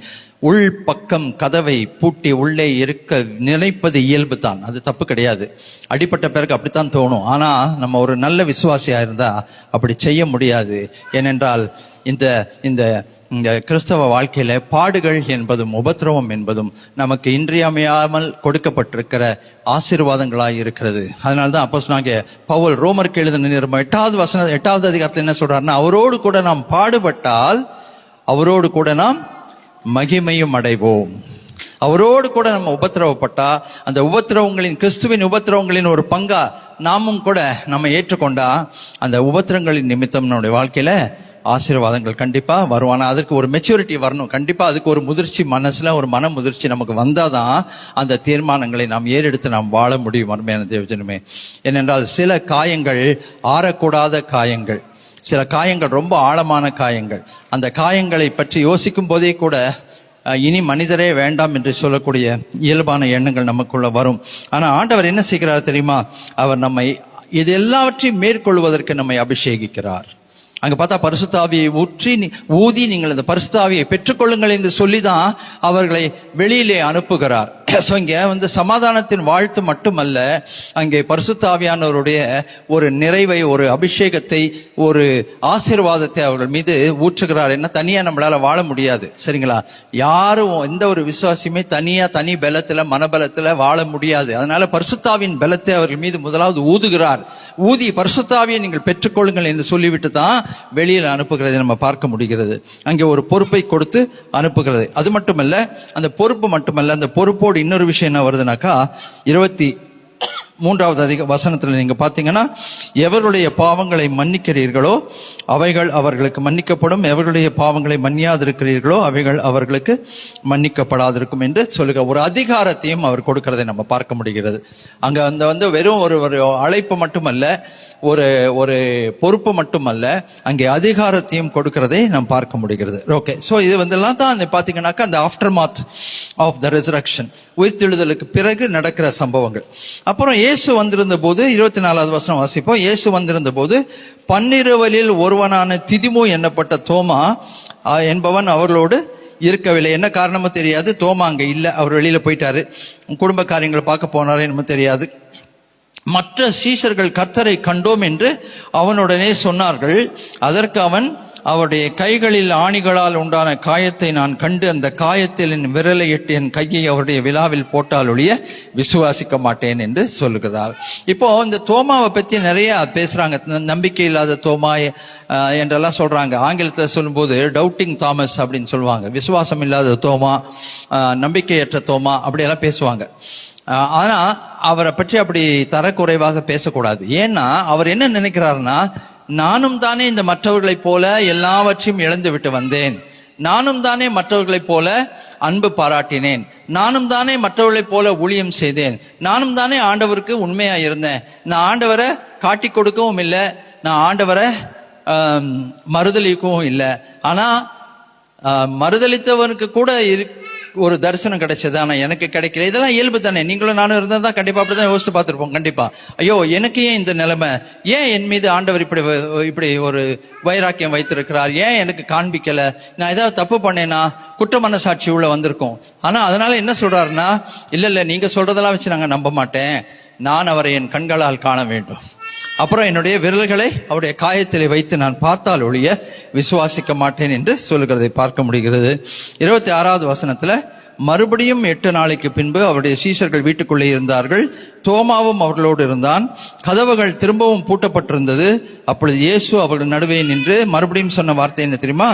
உள் பக்கம் கதவை பூட்டி உள்ளே இருக்க நினைப்பது இயல்பு தான், அது தப்பு கிடையாது. அடிப்பட்ட பிறகு அப்படித்தான் தோணும். ஆனா நம்ம ஒரு நல்ல விசுவாசியா இருந்தா அப்படி செய்ய முடியாது. ஏனென்றால் இந்த இந்த இந்த கிறிஸ்தவ வாழ்க்கையில பாடுகள் என்பதும் உபத்திரவம் என்பதும் நமக்கு இன்றியமையாமல் கொடுக்கப்பட்டிருக்கிற ஆசீர்வாதங்களாய் இருக்கிறது. அதனால்தான் அப்போஸ்தலனாகிய பவுல் ரோமருக்கு எழுதின நிருபம் 8வது அதிகாரத்தில் என்ன சொல்றாருன்னா, அவரோடு கூட நாம் பாடுபட்டால் அவரோடு கூட நாம் மகிமையும் அடைவோம். அவரோடு கூட நம்ம உபத்திரவப்பட்டா, அந்த உபத்திரவங்களின், கிறிஸ்துவின் உபத்திரவங்களின் ஒரு பங்கா நாமும் கூட நம்ம ஏற்றுக்கொண்டா, அந்த உபத்திரங்களின் நிமித்தம் நம்முடைய வாழ்க்கையில ஆசீர்வாதங்கள் கண்டிப்பா வரும். ஆனா அதுக்கு ஒரு மெச்சூரிட்டி வரணும். கண்டிப்பா அதுக்கு ஒரு முதிர்ச்சி, மனசுல ஒரு மன முதிர்ச்சி நமக்கு வந்தாதான் அந்த தீர்மானங்களை நாம் ஏறெடுத்து நாம் வாழ முடியும். அருமையான தேவஜனமே, ஏனென்றால் சில காயங்கள் ஆறக்கூடாத காயங்கள், சில காயங்கள் ரொம்ப ஆழமான காயங்கள். அந்த காயங்களை பற்றி யோசிக்கும் போதே கூட இனி மனிதரே வேண்டாம் என்று சொல்லக்கூடிய இயல்பான எண்ணங்கள் நமக்குள்ள வரும். ஆனா ஆண்டவர் என்ன செய்கிறார் தெரியுமா? அவர் நம்மை இது எல்லாவற்றையும் மேற்கொள்வதற்கு நம்மை அபிஷேகிக்கிறார். அங்க பார்த்தா பரிசுத்த ஆவியை ஊதி நீங்கள் அந்த பரிசுத்த ஆவியை பெற்றுக்கொள்ளுங்கள் என்று சொல்லிதான் அவர்களை வெளியிலே அனுப்புகிறார். சோ இங்க வந்து சமாதானத்தின் வாழ்த்து மட்டுமல்ல, அங்கே பரிசுத்த ஆவியானவருடைய ஒரு நிறைவை, ஒரு அபிஷேகத்தை, ஒரு ஆசீர்வாதத்தை அவர்கள் மீது ஊற்றுகிறார். என்ன, தனியா நம்மளால வாழ முடியாது, சரிங்களா? யாரும், எந்த ஒரு விசுவாசியுமே தனி பலத்துல, மனபலத்துல வாழ முடியாது. அதனால பரிசுத்தாவின் பலத்தை அவர்கள் மீது முதலாவது ஊதுகிறார். ஊதி பரிசுத்தாவியை நீங்கள் பெற்றுக்கொள்ளுங்கள் என்று சொல்லிவிட்டு தான் வெளியில் அனுப்புகிறதை நம்ம பார்க்க முடிகிறது. அங்கே ஒரு பொறுப்பை கொடுத்து அனுப்புகிறது. அது மட்டுமல்ல, அந்த பொறுப்பு மட்டுமல்ல, அந்த பொறுப்போடு இன்னொரு விஷயம் என்ன வருதுனாக்கா, 23வது வசனத்துல நீங்க பாத்தீங்கன்னா, எவர்களுடைய பாவங்களை மன்னிக்கிறீர்களோ அவைகள் அவர்களுக்கு மன்னிக்கப்படும், எவர்களுடைய பாவங்களை மன்னியாதிருக்கிறீர்களோ அவைகள் அவர்களுக்கு மன்னிக்கப்படாதிருக்கும் என்று சொல்லுகிற ஒரு அதிகாரத்தையும் அவர் கொடுக்கிறதை நம்ம பார்க்க முடிகிறது. அங்க அந்த வந்து வெறும் ஒரு அழைப்பு மட்டுமல்ல, ஒரு பொறுப்பு மட்டுமல்ல, அங்கே அதிகாரத்தையும் கொடுக்கிறதை நாம் பார்க்க முடிகிறது. ஓகே, சோ இது வந்து எல்லாம் தான் பாத்தீங்கன்னாக்கா அந்த aftermath of the resurrection, உயிர்த்தெழுதலுக்கு பிறகு நடக்கிற சம்பவங்கள். அப்புறம் இயேசு வந்திருந்த போது 24வது வசனம் வாசிப்போம். இயேசு வந்திருந்த போது 12 ஒருவனான திதிமு என்னப்பட்ட தோமா என்பவன் அவர்களோடு இருக்கவில்லை. என்ன காரணமோ தெரியாது, தோமா அங்க இல்ல, அவர் வெளியில போயிட்டாரு, குடும்ப காரியங்களை பார்க்க போனாரு, என்னமோ தெரியாது. மற்ற சீஷர்கள் கர்த்தரை கண்டோம் என்று அவனுடனே சொன்னார்கள். அதற்கு அவன், அவருடைய கைகளில் ஆணிகளால் உண்டான காயத்தை நான் கண்டு அந்த காயத்தில் என் விரலை இட்டு என் கையை அவருடைய விழாவில் போட்டால் ஒழிய விசுவாசிக்க மாட்டேன் என்று சொல்லுகிறார். இப்போ இந்த தோமாவை பத்தி நிறைய பேசுறாங்க. நம்பிக்கை இல்லாத தோமா என்றெல்லாம் சொல்றாங்க. ஆங்கிலத்தில் சொல்லும்போது டவுட்டிங் தாமஸ் அப்படின்னு சொல்லுவாங்க. விசுவாசம் இல்லாத தோமா, நம்பிக்கையற்ற தோமா, அப்படியெல்லாம் பேசுவாங்க. ஆனா அவரை பற்றி அப்படி தரக்குறைவாக பேசக்கூடாது. ஏன்னா அவர் என்ன நினைக்கிறாருன்னா, நானும் தானே இந்த மற்றவர்களைப் போல எல்லாவற்றையும் இழந்து விட்டு வந்தேன், நானும் தானே மற்றவர்களைப் போல அன்பு பாராட்டினேன், நானும் தானே மற்றவர்களைப் போல ஊழியம் செய்தேன், நானும் தானே ஆண்டவருக்கு உண்மையா இருந்தேன், நான் ஆண்டவரை காட்டி கொடுக்கவும் இல்லை, நான் ஆண்டவரை மறுதலிக்கவும் இல்லை. ஆனா மறுதளித்தவனுக்கு கூட ஒரு தரிசனம் கிடைச்சது, ஆனா எனக்கு கிடைக்கல. இதெல்லாம் இயல்பு தானே. நீங்களும் நானும் இருந்தா தான் கண்டிப்பா அப்படிதான் யோசித்து பார்த்திருப்போம். கண்டிப்பா ஐயோ எனக்கு ஏன் இந்த நிலைமை, ஏன் என் மீது ஆண்டவர் இப்படி ஒரு வைராக்கியம் வைத்திருக்கிறார், ஏன் எனக்கு காண்பிக்கல, நான் ஏதாவது தப்பு பண்ணேனா குற்ற மனசாட்சி உள்ள வந்திருக்கோம். ஆனா அதனால என்ன சொல்றாருன்னா, இல்ல நீங்க சொல்றதெல்லாம் வச்சு நாங்க நம்ப மாட்டேன், நான் அவரை என் கண்களால் காண வேண்டும். அப்புறம் என்னுடைய விரல்களை அவருடைய காயத்திலே வைத்து நான் பார்த்தால் ஒழிய விசுவாசிக்க மாட்டேன் என்று சொல்லுகிறதை பார்க்க முடிகிறது. 26வது வசனத்துல, மறுபடியும் 8 நாளைக்கு பின்பு அவருடைய சீஷர்கள் வீட்டுக்குள்ளே இருந்தார்கள், தோமாவும் அவர்களோடு இருந்தான். கதவுகள் திரும்பவும் பூட்டப்பட்டிருந்தது. அப்பொழுது இயேசு அவர்கள் நடுவே நின்று மறுபடியும் சொன்ன வார்த்தை என்ன தெரியுமா?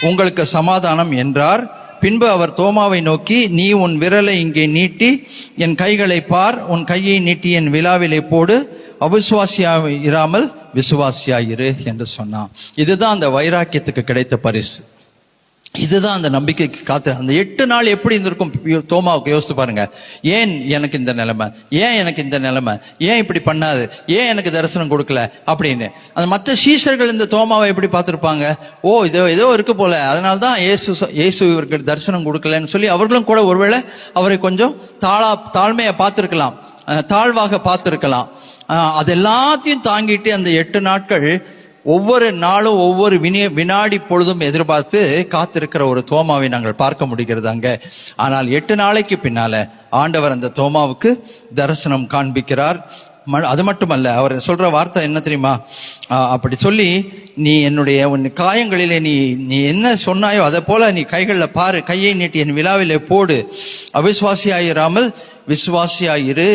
உங்களுக்கு சமாதானம் என்றார். பின்பு அவர் தோமாவை நோக்கி, நீ உன் விரலை இங்கே நீட்டி என் கைகளை பார், உன் கையை நீட்டி என் விலாவிலே போடு, அவிசுவாசியாக இராமல் விசுவாசியாயிரு என்று சொன்னான். இதுதான் அந்த வைராக்கியத்துக்கு கிடைத்த பரிசு. இதுதான் அந்த நம்பிக்கைக்கு காத்து. அந்த 8 நாள் எப்படி இருந்திருக்கும் தோமாவுக்கு யோசித்து பாருங்க. ஏன் எனக்கு இந்த நிலைமை, ஏன் எனக்கு இந்த நிலைமை, ஏன் இப்படி பண்ணாது, ஏன் எனக்கு தரிசனம் கொடுக்கல அப்படின்னு. அந்த மற்ற சீஷர்கள் இந்த தோமாவை எப்படி பார்த்திருப்பாங்க? ஓ ஏதோ இருக்கு போல, அதனால்தான் இயேசு இவருக்கு தரிசனம் கொடுக்கலன்னு சொல்லி அவர்களும் கூட ஒருவேளை அவரை கொஞ்சம் தாழ்மையை பார்த்திருக்கலாம், தாழ்வாக பார்த்திருக்கலாம். அது எல்லாத்தையும் தாங்கிட்டு அந்த 8 நாட்கள் ஒவ்வொரு நாளும் ஒவ்வொரு வினாடி பொழுதும் எதிர்பார்த்து காத்திருக்கிற ஒரு தோமாவை நாங்கள் பார்க்க முடிகிறது அங்க. ஆனால் 8 நாளைக்கு பின்னால ஆண்டவர் அந்த தோமாவுக்கு தரிசனம் காண்பிக்கிறார். அது மட்டுமல்ல, அவர் சொல்ற வார்த்தை என்ன தெரியுமா? அப்படி சொல்லி, நீ என்னுடைய உன் காயங்களிலே நீ என்ன சொன்னாயோ அதை போல நீ கைகளில் பாரு, கையை நீட்டி என் விலாவிலே போடு, அவிசுவாசியாயிராமல் விசுவாசியாயிரு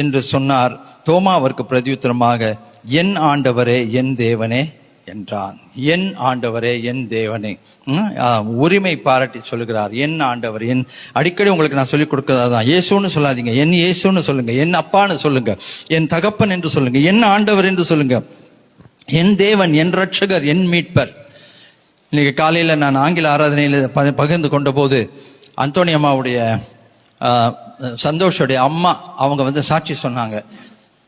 என்று சொன்னார். தோமா அவருக்கு பிரதியுத்தரமாக, என் ஆண்டவரே என் தேவனே என்றான். என் ஆண்டவரே என் தேவனே, உரிமை பாராட்டி சொல்லுகிறார். என் ஆண்டவர், என் அடிக்கடி உங்களுக்கு நான் சொல்லிக் கொடுக்கிறதான், இயேசுன்னு சொல்லாதீங்க, என் இயேசுன்னு சொல்லுங்க, என் அப்பான்னு சொல்லுங்க, என் தகப்பன் என்று சொல்லுங்க, என் ஆண்டவர் என்று சொல்லுங்க, என் தேவன், என் ரட்சகர், என் மீட்பர். இன்னைக்கு காலையில நான் ஆங்கில ஆராதனையில் பகிர்ந்து கொண்ட போது அந்தோனி அம்மாவுடைய சந்தோஷோடைய அம்மா அவங்க சாட்சி சொன்னாங்க.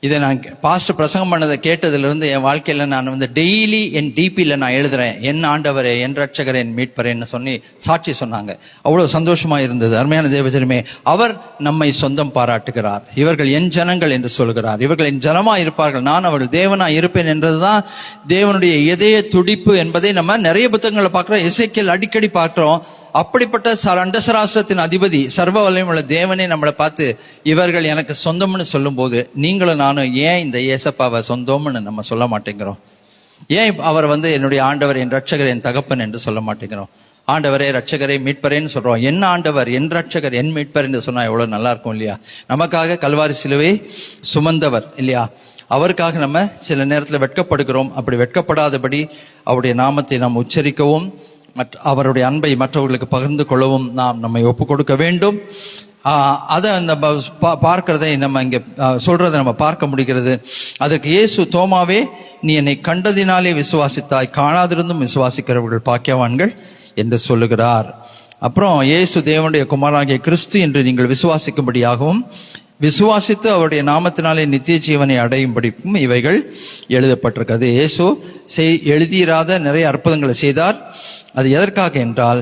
இதை நான் பாஸ்டர் பிரசங்கம் பண்ணதை கேட்டதிலிருந்து என் வாழ்க்கையில நான் டெய்லி என் டிபியில் நான் எழுதுறேன், என் ஆண்டவரே, என் ரட்சகரே, என் மீட்பரேன்னு சொல்லி சாட்சி சொன்னாங்க. அவ்வளவு சந்தோஷமா இருந்தது. அருமையான தேவஜனமே, அவர் நம்மை சொந்தம் பாராட்டுகிறார். இவர்கள் என் ஜனங்கள் என்று சொல்கிறார். இவர்கள் என் ஜனமா இருப்பார்கள், நான் அவர்கள் தேவனா இருப்பேன் என்றதுதான் தேவனுடைய இதய துடிப்பு என்பதை நம்ம நிறைய புத்தகங்களை பார்க்கிறோம். எசேக்கியேல் அடிக்கடி பார்க்கிறோம். அப்படிப்பட்ட அண்டசராஷ்டிரத்தின் அதிபதி சர்வ வல்லமையுள்ள தேவனே நம்மளை பார்த்து இவர்கள் எனக்கு சொந்தம்னு சொல்லும் போது, நீங்களும் நானும் ஏன் இந்த ஏசப்பாவை சொந்தம்னு நம்ம சொல்ல மாட்டேங்கிறோம்? ஏன் அவர் என்னுடைய ஆண்டவர், என் ரட்சகர், என் தகப்பன் என்று சொல்ல மாட்டேங்கிறோம்? ஆண்டவரே, ரட்சகரே, மீட்பரேன்னு சொல்றோம். என் ஆண்டவர், என் ரட்சகர், என் மீட்பர் என்று சொன்னா எவ்வளவு நல்லா இருக்கும் இல்லையா? நமக்காக கல்வாரி சிலுவை சுமந்தவர் இல்லையா? அவருக்காக நம்ம சில நேரத்தில் வெட்கப்படுகிறோம். அப்படி வெட்கப்படாதபடி அவருடைய நாமத்தை நாம் உச்சரிக்கவும் அவருடைய அன்பை மற்றவர்களுக்கு பகிர்ந்து கொள்ளவும் நாம் நம்மை ஒப்பு கொடுக்க வேண்டும். அதை நம்ம பார்க்கிறதை நம்ம இங்க சொல்றதை நம்ம பார்க்க முடிகிறது. அதற்கு இயேசு, தோமாவே, நீ என்னை கண்டதினாலே விசுவாசித்தாய், காணாதிருந்தும் விசுவாசிக்கிறவர்கள் பாக்கியவான்கள் என்று சொல்லுகிறார். அப்புறம் இயேசு தேவனுடைய குமாரனாகிய கிறிஸ்து என்று நீங்கள் விசுவாசிக்கும்படியாகவும் விசுவாசித்து அவருடைய நாமத்தினாலே நித்திய ஜீவனை அடையும்படிக்கும் இவைகள் எழுதப்பட்டிருக்கிறது. இயேசு எழுதியிராத நிறைய அற்புதங்களை செய்தார். அது எதற்காக என்றால்,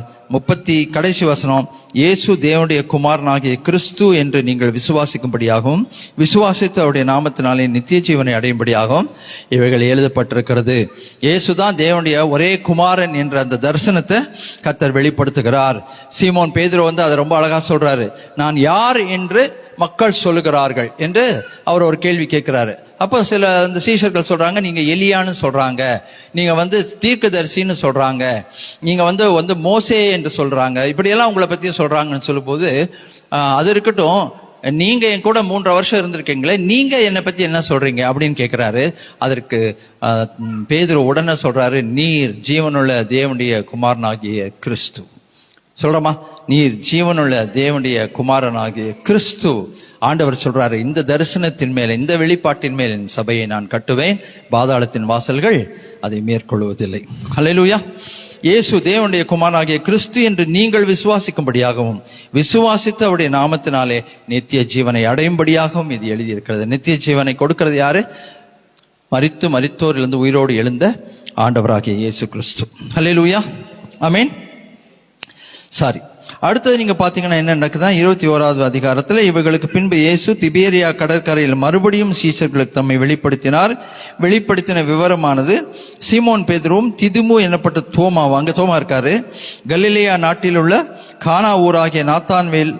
கடைசி வசனம், இயேசு தேவனுடைய குமாரனாகிய கிறிஸ்து என்று நீங்கள் விசுவாசிக்கும்படியாகவும் விசுவாசித்து அவருடைய நாமத்தினாலே நித்திய ஜீவனை அடையும்படியாகவும் இவைகள் எழுதப்பட்டிருக்கிறது. இயேசுதான் தேவனுடைய ஒரே குமாரன் என்ற அந்த தரிசனத்தை கர்த்தர் வெளிப்படுத்துகிறார். சீமோன் பேதுரு அதை ரொம்ப அழகா சொல்றாரு. நான் யார் என்று மக்கள் சொல்லுகிறார்கள் என்று அவர் ஒரு கேள்வி கேட்கிறாரு. அப்போ சில அந்த சீஷர்கள் சொல்றாங்க, நீங்க எலியான்னு சொல்றாங்க, நீங்க தீர்க்கதரிசின்னு சொல்றாங்க, நீங்க மோசே என்று சொல்றாங்க, இப்படியெல்லாம் உங்களை பத்தி சொல்றாங்கன்னு சொல்லும் போது, அது இருக்கட்டும், நீங்க என் கூட 3 வருஷம் இருந்திருக்கீங்களே, நீங்க என்னை பத்தி என்ன சொல்றீங்க அப்படின்னு கேட்கிறாரு. அதற்கு பேதுரு உடனே சொல்றாரு, நீர் ஜீவனுள்ள தேவனுடைய குமாரனாகிய கிறிஸ்து. சொல்றமா, நீர் ஜீவனுள்ள தேவனுடைய குமாரனாகிய கிறிஸ்து. ஆண்டவர் சொல்றாரு, இந்த தரிசனத்தின் மேல், இந்த வெளிப்பாட்டின் மேல் என் சபையை நான் கட்டுவேன், பாதாளத்தின் வாசல்கள் அதை மேற்கொள்வதில்லை. அல்லேலூயா. இயேசு தேவனுடைய குமாரனாகிய கிறிஸ்து என்று நீங்கள் விசுவாசிக்கும்படியாகவும் விசுவாசித்து அவருடைய நாமத்தினாலே நித்திய ஜீவனை அடையும்படியாகவும் இது எழுதியிருக்கிறது. நித்திய ஜீவனை கொடுக்கிறது யாரு? மரித்தோரிலிருந்து உயிரோடு எழுந்த ஆண்டவராகிய இயேசு கிறிஸ்து. அல்லேலூயா, ஆமென். சாரி. அடுத்தது நீங்க பாத்தீங்கன்னா என்ன நடக்குதா, 21வது அதிகாரத்துல, இவர்களுக்கு பின்பு இயேசு திபேரியா கடற்கரையில் மறுபடியும் சீஷர்களுக்கு தம்மை வெளிப்படுத்தினார். வெளிப்படுத்தின விவரமானது, சீமோன் பேதுருவும் திதுமு எனப்பட்ட தோமாவும், அங்க தோமா இருக்காரு, கலிலேயா நாட்டில் உள்ள கானா ஊராகிய நாத்தான்வேல்,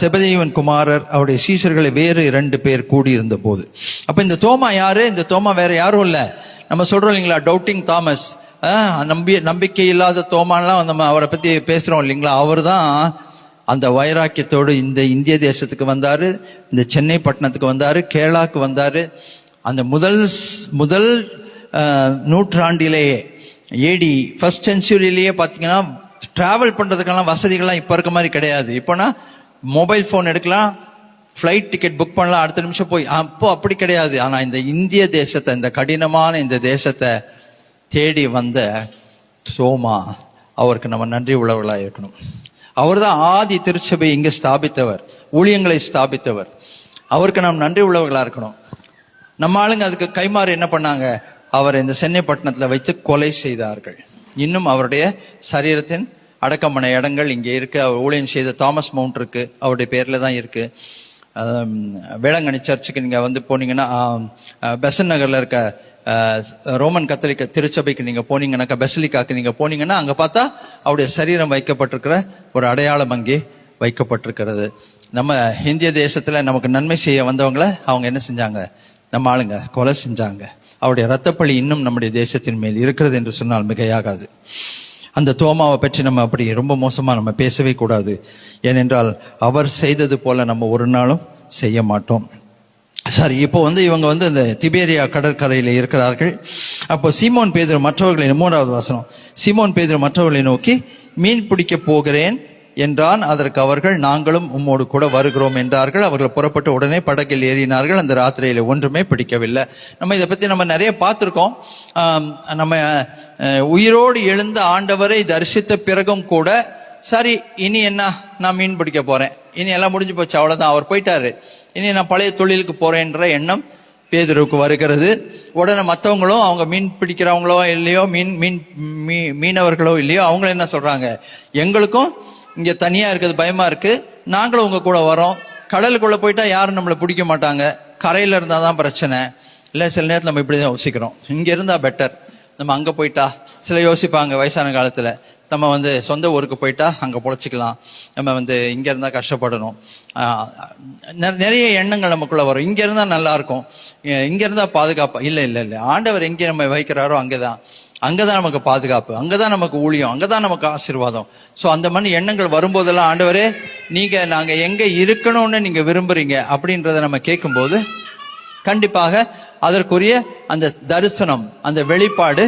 செபதேயுவின் குமாரர், அவருடைய சீஷர்களை வேறு 2 பேர் கூடியிருந்த போது. அப்ப இந்த தோமா யாரு? இந்த தோமா வேற யாரும் இல்ல, நம்ம சொல்றோம் இல்லைங்களா, டவுட்டிங் தாமஸ், நம்பிக்கை இல்லாத தோமான்லாம் நம்ம அவரை பத்தி பேசுறோம் இல்லைங்களா. அவர் தான் அந்த வைராக்கியத்தோடு இந்த இந்திய தேசத்துக்கு வந்தாரு, இந்த சென்னை பட்டணத்துக்கு வந்தாரு, கேரளாக்கு வந்தாரு. அந்த முதல் நூற்றாண்டிலேயே, ஏடி ஃபர்ஸ்ட் செஞ்சுரியிலேயே பாத்தீங்கன்னா டிராவல் பண்றதுக்கெல்லாம் வசதிகள்லாம் இப்ப இருக்க மாதிரி கிடையாது. இப்போனா மொபைல் போன் எடுக்கலாம், ஃப்ளைட் டிக்கெட் புக் பண்ணலாம், அடுத்த நிமிஷம் போய். அப்போ அப்படி கிடையாது. ஆனா இந்த இந்திய தேசத்தை, இந்த கடினமான இந்த தேசத்தை தேடி வந்த தோமா, அவருக்கு நம்ம நன்றி உள்ளவர்களாக இருக்கணும். அவர் தான் ஆதி திருச்சபை இங்க ஸ்தாபித்தவர், ஊழியங்களை ஸ்தாபித்தவர். அவருக்கு நாம் நன்றி உள்ளவர்களா இருக்கணும். நம்ம ஆளுங்க அதுக்கு கைமாறு என்ன பண்ணாங்க, அவர் இந்த சென்னை பட்டணத்துல வைத்து கொலை செய்தார்கள். இன்னும் அவருடைய சரீரத்தின் அடக்கமான இடங்கள் இங்கே இருக்கு. அவர் ஊழியம் செய்த தாமஸ் மவுண்ட் இருக்கு, அவருடைய பேர்ல தான் இருக்கு. வேளாங்கண்ணி சர்ச்சுக்கு நீங்க வந்து போனீங்கன்னா, பெசன் நகர்ல இருக்க ரோமன் கத்தோலிக்க திருச்சபைக்கு நீங்க போனீங்கன்னாக்கா, பெசலிக்காக்கு நீங்க போனீங்கன்னா, அங்க பார்த்தா அவருடைய சரீரம் வைக்கப்பட்டிருக்கிற ஒரு அடையாளம் அங்கே வைக்கப்பட்டிருக்கிறது. நம்ம இந்திய தேசத்துல நமக்கு நன்மை செய்ய வந்தவங்களை அவங்க என்ன செஞ்சாங்க, நம்ம ஆளுங்க கொலை செஞ்சாங்க. அவருடைய இரத்தப்பழி இன்னும் நம்முடைய தேசத்தின் மேல் இருக்கிறது என்று சொன்னால் மிகையாகாது. அந்த தோமாவை பற்றி நம்ம அப்படி ரொம்ப மோசமா நம்ம பேசவே கூடாது. ஏனென்றால் அவர் செய்தது போல நம்ம ஒரு நாளும் செய்ய மாட்டோம். சரி, இப்போ இவங்க இந்த திபேரியா கடற்கரையில இருக்கிறார்கள். அப்போ சீமோன் பேதுரு மற்றவர்களை, 3வது வசனம், சீமோன் பேதுரு மற்றவர்களை நோக்கி, மீன் பிடிக்க போகிறேன் என்றான். அதற்கு அவர்கள், நாங்களும் உம்மோடு கூட வருகிறோம் என்றார்கள். அவர்கள் புறப்பட்டு உடனே படகில் ஏறினார்கள். அந்த ராத்திரியில ஒன்றுமே பிடிக்கவில்லை. நம்ம இதை பத்தி நம்ம நிறைய பார்த்திருக்கோம். நம்ம உயிரோடு எழுந்த ஆண்டவரை தரிசித்த பிறகும் கூட, சரி இனி என்ன, நான் மீன் பிடிக்க போறேன், இனி எல்லாம் முடிஞ்சு போச்சு, அவ்வளவுதான், அவர் போயிட்டாரு, இனி நான் பழைய தொழிலுக்கு போறேன்ற எண்ணம் பேதுருவுக்கு வருகிறது. உடனே மற்றவங்களும், அவங்க மீன் பிடிக்கிறவங்களோ இல்லையோ, மீனவர்களோ இல்லையோ, அவங்களும் என்ன சொல்றாங்க, எங்களுக்கும் இங்க தனியா இருக்கிறது பயமா இருக்கு, நாங்களும் உங்க கூட வரோம். கடலுக்குள்ள போயிட்டா யாரும் நம்மளை பிடிக்க மாட்டாங்க, கரையில இருந்தாதான் பிரச்சனை. இல்ல சில நேரத்தில் நம்ம இப்படிதான் யோசிக்கிறோம், இங்க இருந்தா பெட்டர், நம்ம அங்க போயிட்டா, சில யோசிப்பாங்க வயசான காலத்துல, நம்ம சொந்த ஊருக்கு போயிட்டா அங்க பொழைச்சிக்கலாம், நம்ம இங்க இருந்தா கஷ்டப்படணும், நிறைய எண்ணங்கள் நமக்குள்ள வரும். இங்க இருந்தா நல்லா இருக்கும், இங்க இருந்தா பாதுகாப்பா. இல்ல இல்ல இல்ல, ஆண்டவர் எங்கே நம்ம வைக்கிறாரோ அங்கதான் நமக்கு பாதுகாப்பு, அங்கதான் நமக்கு ஊழியம், அங்கதான் நமக்கு ஆசீர்வாதம். சோ அந்த மாதிரி எண்ணங்கள் வரும்போதெல்லாம், ஆண்டவரே நாங்க எங்க இருக்கணும்னு நீங்க விரும்புறீங்க அப்படின்றத நம்ம கேட்கும்போது, கண்டிப்பாக அதற்குரிய அந்த தரிசனம், அந்த வெளிப்பாடு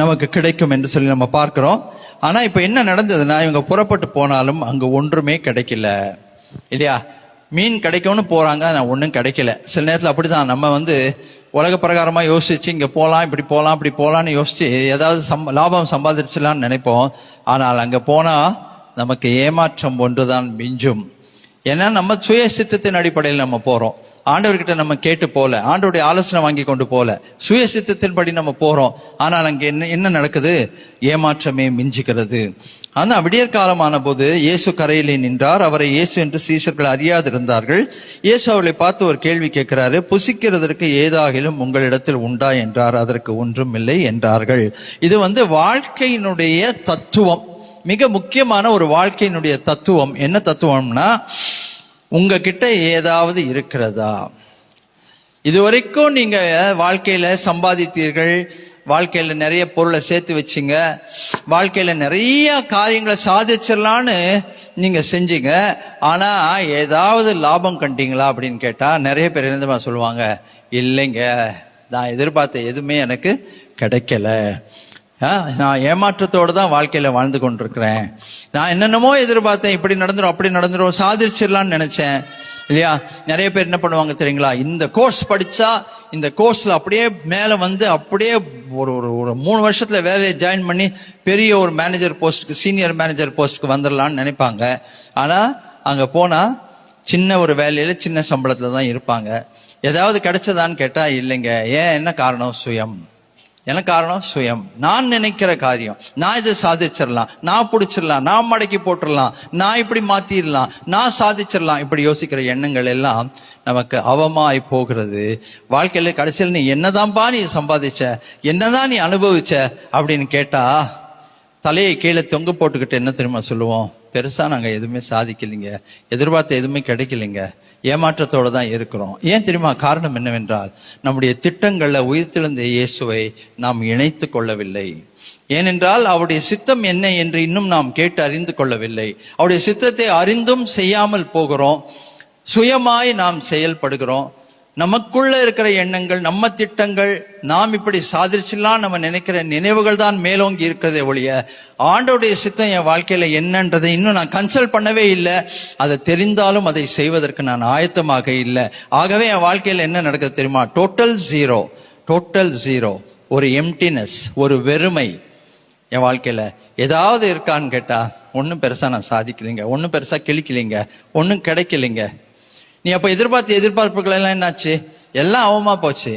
நமக்கு கிடைக்கும் என்று சொல்லி நம்ம பார்க்கிறோம். ஆனா இப்ப என்ன நடந்ததுன்னா, இவங்க புறப்பட்டு போனாலும் அங்க ஒன்றுமே கிடைக்கல இல்லையா. மீன் கிடைக்கும்னு போறாங்க, நான் ஒன்றும் கிடைக்கல. சில நேரத்துல அப்படிதான், நம்ம உலக பிரகாரமா யோசிச்சு இங்க போலாம், இப்படி போலாம், அப்படி போலான்னு யோசிச்சு ஏதாவது லாபம் சம்பாதிச்சலாம்னு நினைப்போம். ஆனால் அங்க போனா நமக்கு ஏமாற்றம் ஒன்றுதான் மிஞ்சும். ஏன்னா நம்ம சுய சித்தத்தின் அடிப்படையில் நம்ம போறோம், ஆண்டவர்கிட்ட நம்ம கேட்டு போல, ஆண்டவருடைய ஆலோசனை வாங்கி கொண்டு போல, சுய சித்தத்தின்படி நம்ம போறோம். ஆனால் அங்க என்ன நடக்குது, ஏமாற்றமே மிஞ்சுகிறது. ஆனா விடியற் காலமான போது இயேசு கரையிலே நின்றார். அவரை இயேசு என்று சீஷர்கள் அறியாதிருந்தார்கள். இயேசு அவர்களை பார்த்து ஒரு கேள்வி கேட்கிறாரு, புசிக்கிறதற்கு ஏதாகிலும் உங்களிடத்தில் உண்டா என்றார். அதற்கு ஒன்றும் இல்லை என்றார்கள். இது வாழ்க்கையினுடைய தத்துவம், மிக முக்கியமான ஒரு வாழ்க்கையினுடைய தத்துவம். என்ன தத்துவம்னா, உங்ககிட்ட ஏதாவது இருக்கிறதா? இதுவரைக்கும் நீங்க வாழ்க்கையில சம்பாதித்தீர்கள், வாழ்க்கையில நிறைய பொருளை சேர்த்து வச்சிங்க, வாழ்க்கையில நிறைய காரியங்களை சாதிச்சிடலான்னு நீங்க செஞ்சீங்க. ஆனா ஏதாவது லாபம் கண்டீங்களா அப்படின்னு கேட்டா நிறைய பேர் என்ன சொல்லுவாங்க, இல்லைங்க, நான் எதிர்பார்த்த எதுவுமே எனக்கு கிடைக்கல, நான் ஏமாற்றத்தோடு தான் வாழ்க்கையில வாழ்ந்து கொண்டிருக்கிறேன், நான் என்னென்னமோ எதிர்பார்த்தேன், இப்படி நடந்துரும் அப்படி நடந்துரும், சாதிச்சிடலான்னு நினைச்சேன் இல்லையா. நிறைய பேர் என்ன பண்ணுவாங்க தெரியுங்களா, இந்த கோர்ஸ் படிச்சா இந்த கோர்ஸ்ல அப்படியே மேல அப்படியே ஒரு 3 வருஷத்துல வேலையை ஜாயின் பண்ணி பெரிய ஒரு மேனேஜர் போஸ்டுக்கு, சீனியர் மேனேஜர் போஸ்டுக்கு வந்துடலான்னு நினைப்பாங்க. ஆனா அங்க போனா சின்ன ஒரு வேலையில சின்ன சம்பளத்துல தான் இருப்பாங்க. ஏதாவது கிடைச்சதான்னு கேட்டா இல்லைங்க. ஏன், என்ன காரணம்? சுயம். என்ன காரணம்? சுயம். நான் நினைக்கிற காரியம், நான் இதை சாதிச்சிடலாம், நான் பிடிச்சிடலாம், நான் மடக்கி போட்டுடலாம், நான் இப்படி மாத்திடலாம், நான் சாதிச்சிடலாம், இப்படி யோசிக்கிற எண்ணங்கள் எல்லாம் நமக்கு அவமாய் போகிறது. வாழ்க்கையில கடைசியில் நீ என்னதான்பா நீ சம்பாதிச்ச, என்னதான் நீ அனுபவிச்ச அப்படின்னு கேட்டா தலையை கீழே தொங்க போட்டுக்கிட்டு என்ன தெரியுமா சொல்லுவோம்? பெருசா நாங்க எதுவுமே சாதிக்கலைங்க, எதிர்பார்த்த எதுவுமே கிடைக்கலைங்க, ஏமாற்றத்தோட தான் இருக்கிறோம். ஏன் தெரியுமா? காரணம் என்னவென்றால் நம்முடைய திட்டங்கள்ல உயிர்த்தெழுந்த இயேசுவை நாம் இணைத்து கொள்ளவில்லை. ஏனென்றால் அவருடைய சித்தம் என்ன என்று இன்னும் நாம் கேட்டு அறிந்து கொள்ளவில்லை. அவருடைய சித்தத்தை அறிந்தும் செய்யாமல் போகிறோம். சுயமாய் நாம் செயல்படுகிறோம். நமக்குள்ள இருக்கிற எண்ணங்கள், நம்ம திட்டங்கள், நாம் இப்படி சாதிச்சிடலாம் நம்ம நினைக்கிற நினைவுகள் தான் மேலோங்கி இருக்கிறதே ஒழிய ஆண்டவருடைய சித்தம் என் வாழ்க்கையில என்னன்றதை இன்னும் நான் கன்சல்ட் பண்ணவே இல்லை. அதை தெரிந்தாலும் அதை செய்வதற்கு நான் ஆயத்தமாக இல்லை. ஆகவே என் வாழ்க்கையில என்ன நடக்குது தெரியுமா? டோட்டல் ஜீரோ, ஒரு எம்டினஸ், ஒரு வெறுமை என் வாழ்க்கையில. ஏதாவது இருக்கான்னு கேட்டா ஒன்னும் பெருசா நான் சாதிக்கலைங்க, ஒன்னும் பெருசா கிழிக்கலைங்க, ஒன்னும் கிடைக்கலைங்க. நீ அப்ப எதிர்பார்த்த எதிர்பார்ப்புகள் எல்லாம் என்னாச்சு? எல்லாம் அவமா போச்சு,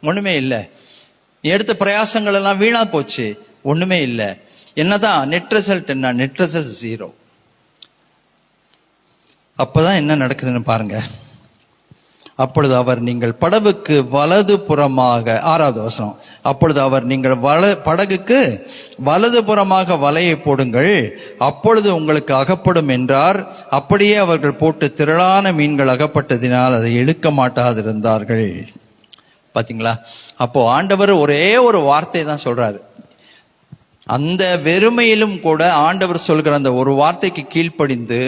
ஒண்ணுமே இல்லை. நீ எடுத்த பிரயாசங்கள் எல்லாம் வீணா போச்சு, ஒண்ணுமே இல்லை. என்னதான் நெட் ரிசல்ட்? என்ன நெட் ரிசல்ட்? ஜீரோ. அப்பதான் என்ன நடக்குதுன்னு பாருங்க. அப்பொழுது அவர் நீங்கள் படகுக்கு வலது புறமாக, 6வது வசனம், அப்பொழுது அவர் நீங்கள் படகுக்கு வலது புறமாக வலையை போடுங்கள், அப்பொழுது உங்களுக்கு அகப்படும் என்றார். அப்படியே அவர்கள் போட்டு திரளான மீன்கள் அகப்பட்டதினால் அதை இழுக்க மாட்டாதிருந்தார்கள். பாத்தீங்களா? அப்போ ஆண்டவர் ஒரே ஒரு வார்த்தை தான் சொல்றாரு. அந்த வெறுமையிலும் கூட ஆண்டவர் சொல்கிற அந்த ஒரு வார்த்தைக்கு கீழ்ப்படிந்து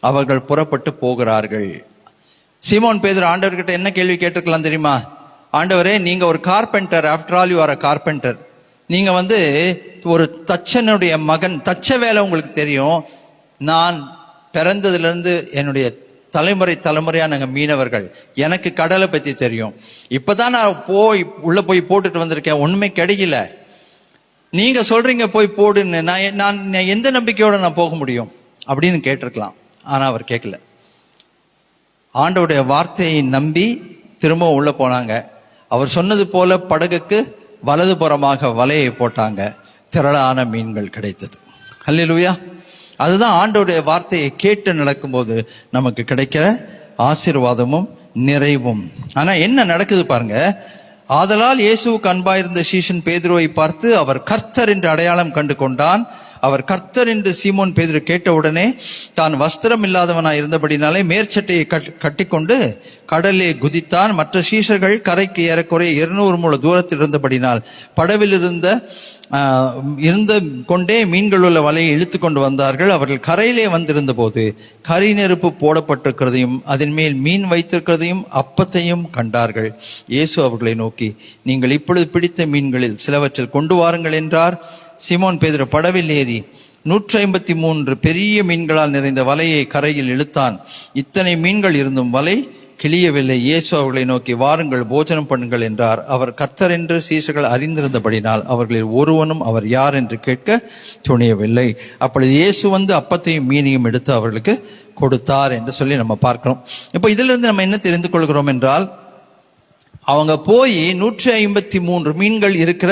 அவர்கள் புறப்பட்டு போகிறார்கள். சீமோன் பேதுரு ஆண்டவர்கிட்ட என்ன கேள்வி கேட்டிருக்கலாம் தெரியுமா? ஆண்டவரே, நீங்க ஒரு carpenter, after all you are a carpenter. நீங்க ஒரு தச்சனுடைய மகன், தச்ச வேலை உங்களுக்கு தெரியும். நான் பிறந்ததுல இருந்து என்னுடைய தலைமுறையா நாங்க மீனவர்கள், எனக்கு கடலை பத்தி தெரியும். இப்பதான் நான் உள்ள போய் போட்டுட்டு வந்திருக்கேன், ஒண்ணுமே கிடைக்கல. நீங்க சொல்றீங்க போய் போடுன்னு, நான் எந்த நம்பிக்கையோட நான் போக முடியும் அப்படின்னு கேட்டிருக்கலாம். ஆனா அவர் கேட்கல. ஆண்டவருடைய வார்த்தையை நம்பி திரும்ப உள்ள போனாங்க. அவர் சொன்னது போல படகுக்கு வலது புறமாக வலையை போட்டாங்க. திரளான மீன்கள் கிடைத்தது. அல்லேலூயா. அதுதான் ஆண்டவருடைய வார்த்தையை கேட்டு நடக்கும்போது நமக்கு கிடைக்கிற ஆசீர்வாதமும் நிறைவும். ஆனா என்ன நடக்குது பாருங்க. ஆதலால் இயேசுவுக்கு அன்பாயிருந்த சீஷன் பேதுருவை பார்த்து அவர் கர்த்தர் என்று அடையாளம் கண்டு கொண்டான். அவர் கர்த்தர் என்று சீமோன் பேதுரு கேட்டவுடனே தான் வஸ்திரம் இல்லாதவனாய் இருந்தபடினாலே மேற்சட்டையை கட்டிக்கொண்டு கடலிலே குதித்தான். மற்ற சீஷர்கள் கரைக்கு ஏறக்குறைய 200 முழ தூரத்தில் இருந்தபடினால் படவில் இருந்த கொண்டே மீன்கள் உள்ள வலையை இழுத்து கொண்டு வந்தார்கள். அவர்கள் கரையிலே வந்திருந்த போது கரி நெருப்பு போடப்பட்டிருக்கிறதையும் அதன் மேல் மீன் வைத்திருக்கிறதையும் அப்பத்தையும் கண்டார்கள். இயேசு அவர்களை நோக்கி, நீங்கள் இப்பொழுது பிடித்த மீன்களில் சிலவற்றில் கொண்டு வாருங்கள் என்றார். சீமோன் பேதுரு படவில் ஏறி 153 பெரிய மீன்களால் நிறைந்த வலையை கரையில் இழுத்தான். இத்தனை மீன்கள் இருந்தும் வலை கிளியவில்லை. இயேசு அவர்களை நோக்கி, வாருங்கள் போஜனம் பண்ணுங்கள் என்றார். அவர் கர்த்தர் என்று சீஷர்கள் அறிந்திருந்தபடினால் அவர்களில் ஒருவனும் அவர் யார் என்று கேட்க துணியவில்லை. அப்பொழுது இயேசு அப்பத்தையும் மீனையும் எடுத்து அவர்களுக்கு கொடுத்தார் என்று சொல்லி நம்ம பார்க்கிறோம். இப்போ இதுல இருந்து நம்ம என்ன தெரிந்து கொள்கிறோம் என்றால், அவங்க போய் 153 மீன்கள் இருக்கிற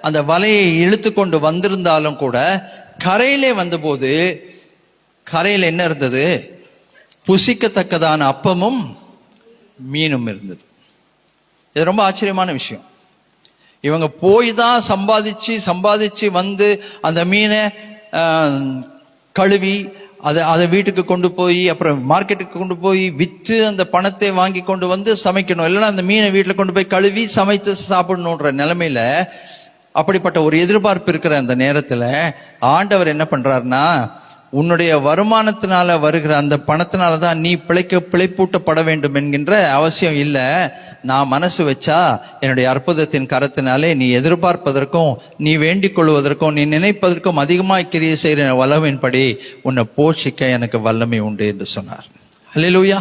அந்த வலையை இழுத்து கொண்டு வந்திருந்தாலும் கூட கரையிலே வந்தபோது கரையில் என்ன இருந்தது? புசிக்கத்தக்கதான அப்பமும் மீனும் இருந்தது. இது ரொம்ப ஆச்சரியமான விஷயம். இவங்க போய் தான் சம்பாதிச்சு வந்து அந்த மீனை கழுவி அதை வீட்டுக்கு கொண்டு போய் அப்புறம் மார்க்கெட்டுக்கு கொண்டு போய் விற்று அந்த பணத்தை வாங்கி கொண்டு வந்து சமைக்கணும். இல்லைன்னா அந்த மீனை வீட்டில் கொண்டு போய் கழுவி சமைத்து சாப்பிடணுன்ற நிலைமையில, அப்படிப்பட்ட ஒரு எதிர்பார்ப்பு இருக்கிற அந்த நேரத்துல ஆண்டவர் என்ன பண்றாருன்னா, உன்னுடைய வருமானத்தினால வருகிற அந்த பணத்தினால தான் நீ பிழைப்பூட்டப்பட வேண்டும் என்கின்ற அவசியம் இல்லை. நான் மனசு வச்சா என்னுடைய அற்புதத்தின் கரத்தினாலே நீ எதிர்பார்ப்பதற்கும் நீ வேண்டிக் கொள்வதற்கும் நீ நினைப்பதற்கும் அதிகமாய் கிரியை செய்கிற வல்லமையின்படி உன்னை போஷிக்க எனக்கு வல்லமை உண்டு என்று சொன்னார். அல்லேலூயா.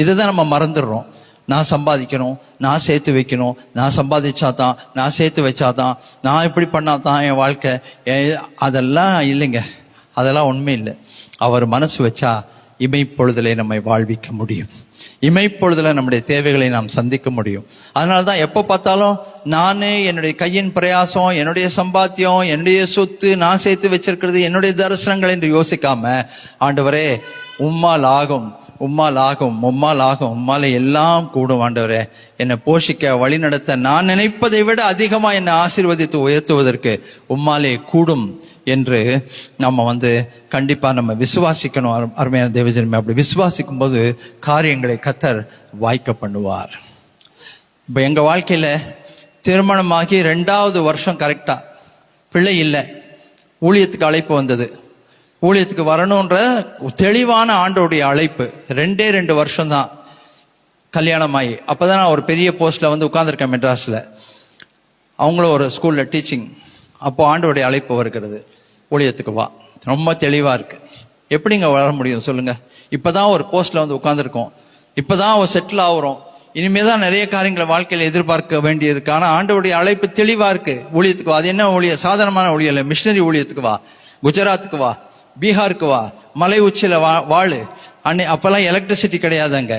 இதுதான் நம்ம மறந்துடுறோம். நான் சம்பாதிக்கணும், நான் சேர்த்து வைக்கணும், நான் சம்பாதிச்சாதான், நான் சேர்த்து வச்சாதான், நான் இப்படி பண்ணாதான் என் வாழ்க்கை. அதெல்லாம் இல்லைங்க, அதெல்லாம் உண்மை இல்லை. அவர் மனசு வச்சா இமைப்பொழுதிலே நம்மை வாழ்விக்க முடியும். இமைப்பொழுதுல நம்முடைய தேவைகளை நாம் சந்திக்க முடியும். அதனால்தான் எப்ப பார்த்தாலும் நானே என்னுடைய கையின் பிரயாசம், என்னுடைய சம்பாத்தியம், என்னுடைய சொத்து, நான் சேர்த்து வச்சிருக்கிறது, என்னுடைய தரிசனங்கள் என்று யோசிக்காம, ஆண்டவரே உம்மால் ஆகும், உம்மால் ஆகும், உம்மால் ஆகும், உம்மால எல்லாம் கூடும் ஆண்டவரே, என்னை போஷிக்க வழி நடத்த நான் நினைப்பதை விட அதிகமா என்னை ஆசீர்வதித்து உயர்த்துவதற்கு உம்மாலே கூடும் என்று நம்ம கண்டிப்பா நம்ம விசுவாசிக்கணும். அருமையான தேவஜனமே, அப்படி விசுவாசிக்கும் போது காரியங்களை கர்த்தர் வாய்க்க பண்ணுவார். இப்ப எங்க வாழ்க்கையில திருமணமாகி 2வது வருஷம் கரெக்டா பிள்ளை இல்லை, ஊழியத்துக்கு அழைப்பு வந்தது. ஊழியத்துக்கு வரணுன்ற தெளிவான ஆண்டோடைய அழைப்பு. 2 வருஷம் தான் கல்யாணமாகி. அப்பதான் நான் ஒரு பெரிய போஸ்ட்ல உட்கார்ந்துருக்கேன் மெட்ராஸ்ல. அவங்களும் ஒரு ஸ்கூல்ல டீச்சிங். அப்போ ஆண்டோடைய அழைப்பு வருகிறது, ஊழியத்துக்கு வா. ரொம்ப தெளிவா இருக்கு. எப்படிங்க வர முடியும் சொல்லுங்க? இப்பதான் ஒரு போஸ்ட்ல உட்கார்ந்துருக்கோம், இப்பதான் ஒரு செட்டில் ஆகுறோம், இனிமேதான் நிறைய காரியங்களை வாழ்க்கையில எதிர்பார்க்க வேண்டி இருக்கு. ஆனா ஆண்டோடைய அழைப்பு தெளிவா இருக்கு, ஊழியத்துக்கு வா. அது என்ன ஊழியம்? சாதாரணமான ஊழியம் இல்லை, மிஷினரி ஊழியத்துக்கு வா, குஜராத்துக்கு வா, பீகாருக்கு வா, மலை உச்சியில வாழு. அப்பெல்லாம் எலக்ட்ரிசிட்டி கிடையாதுங்க.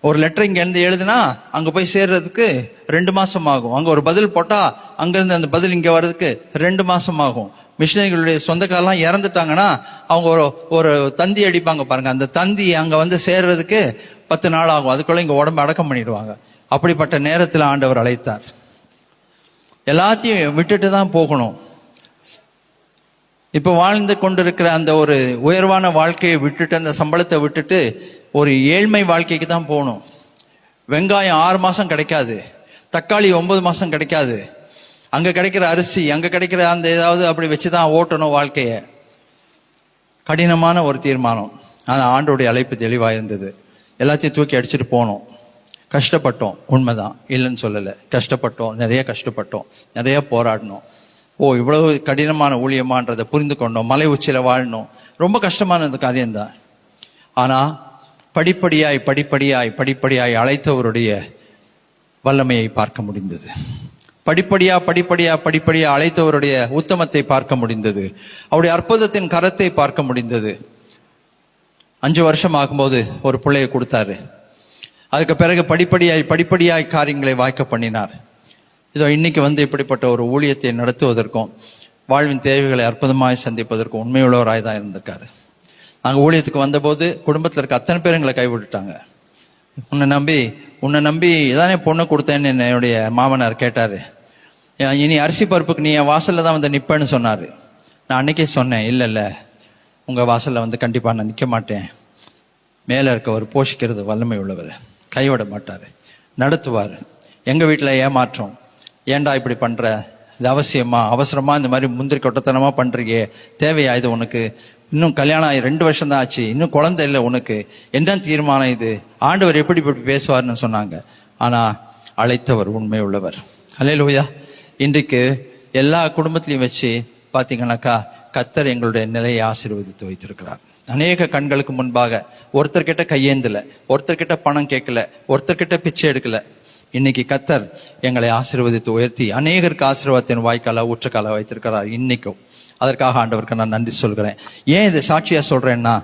ஒரு லெட்டர் இங்க இருந்து எழுதுனா அங்க போய் சேர்றதுக்கு 2 மாசம் ஆகும். அங்க ஒரு பதில் போட்டா அங்கிருந்து அந்த பதில் இங்க வர்றதுக்கு 2 மாசம் ஆகும். மிஷினரிகளுடைய சொந்தக்காரெல்லாம் இறந்துட்டாங்கன்னா அவங்க ஒரு தந்தி அடிப்பாங்க பாருங்க, அந்த தந்தி அங்க சேர்றதுக்கு 10 நாள் ஆகும். அதுக்குள்ள இங்க உடம்பு அடக்கம் பண்ணிடுவாங்க. அப்படிப்பட்ட நேரத்தில் ஆண்டவர் அழைத்தார். எல்லாத்தையும் விட்டுட்டு தான் போகணும். இப்ப வாழ்ந்து கொண்டிருக்கிற அந்த ஒரு உயர்வான வாழ்க்கையை விட்டுட்டு, அந்த சம்பளத்தை விட்டுட்டு ஒரு ஏழ்மை வாழ்க்கைக்கு தான் போகணும். வெங்காயம் 6 மாசம் கிடைக்காது, தக்காளி 9 மாசம் கிடைக்காது. அங்க கிடைக்கிற அரிசி, அங்க கிடைக்கிற அந்த ஏதாவது அப்படி வச்சுதான் ஓட்டணும் வாழ்க்கைய. கடினமான ஒரு தீர்மானம். ஆனா ஆண்டோடைய அழைப்பு தெளிவா இருந்தது. எல்லாத்தையும் தூக்கி அடிச்சுட்டு போனோம். கஷ்டப்பட்டோம், உண்மைதான், இல்லைன்னு சொல்லல. கஷ்டப்பட்டோம், நிறைய கஷ்டப்பட்டோம், நிறைய போராடணும். இவ்வளவு கடினமான ஊழியமான்றதை புரிந்து கொண்டோம். மலை உச்சியில வாழணும், ரொம்ப கஷ்டமான காரியம்தான். ஆனா படிப்படியாய் படிப்படியாய் படிப்படியாய் அழைத்தவருடைய வல்லமையை பார்க்க முடிந்தது. படிப்படியா அழைத்தவருடைய உத்தமத்தை பார்க்க முடிந்தது. அவருடைய அற்புதத்தின் கரத்தை பார்க்க முடிந்தது. 5 வருஷம் ஆகும்போது ஒரு பிள்ளையை கொடுத்தாரு. அதுக்கு பிறகு படிப்படியாய் காரியங்களை வாய்க்க பண்ணினார். இதோ இன்னைக்கு இப்படிப்பட்ட ஒரு ஊழியத்தை நடத்துவதற்கும் வாழ்வின் தேவைகளை அற்புதமாய் சந்திப்பதற்கும் உண்மையுள்ளவராய் தான் இருந்திருக்காரு. நாங்க ஊழியத்துக்கு வந்தபோது குடும்பத்தில் இருக்க அத்தனை பேர் எங்களை கைவிட்டுட்டாங்க. உன்னை நம்பி இதானே பொண்ணு கொடுத்தேன்னு என்னுடைய மாமனார் கேட்டாரு. இனி அரிசி பருப்புக்கு நீ என் வாசல்ல தான் நிப்பேன்னு சொன்னாரு. நான் அன்னைக்கே சொன்னேன், இல்ல உங்க வாசல்ல கண்டிப்பா நான் நிக்க மாட்டேன். மேல இருக்கவர் போஷிக்கிறது வல்லமை உள்ளவர், கைவிட மாட்டாரு, நடத்துவாரு. எங்க வீட்டுல ஏமாற்றம், ஏன்டா இப்படி பண்ற, இது அவசரமா இந்த மாதிரி முந்திரி கொட்டத்தனமா பண்றீங்க, தேவையா இது உனக்கு? இன்னும் கல்யாணம் ஆகி 2 வருஷம் தான் ஆச்சு, இன்னும் குழந்தை இல்லை உனக்கு, என்ன தீர்மானம் இது? ஆண்டவர் எப்படி பேசுவார்னு சொன்னாங்க. ஆனா அழைத்தவர் உண்மை உள்ளவர். அல்லேலூயா. இன்றைக்கு எல்லா குடும்பத்திலையும் வச்சு பாத்தீங்கன்னாக்கா கர்த்தர் எங்களுடைய நிலையை ஆசீர்வதித்து வைத்திருக்கிறார். அநேக கண்களுக்கு முன்பாக ஒருத்தர்கிட்ட கையேந்தல, ஒருத்தர்கிட்ட பணம் கேட்கல, ஒருத்தர்கிட்ட பிச்சை எடுக்கல. இன்னைக்கு கர்த்தர் எங்களை ஆசீர்வதித்து உயர்த்தி அநேகருக்கு ஆசீர்வாதத்தின் வாய்க்கால ஊற்றக்கால வைத்திருக்கிறார் இன்னைக்கும். அதற்காக ஆண்டவருக்கு நான் நன்றி சொல்கிறேன். ஏன் இதை சாட்சியா சொல்றேன்னா,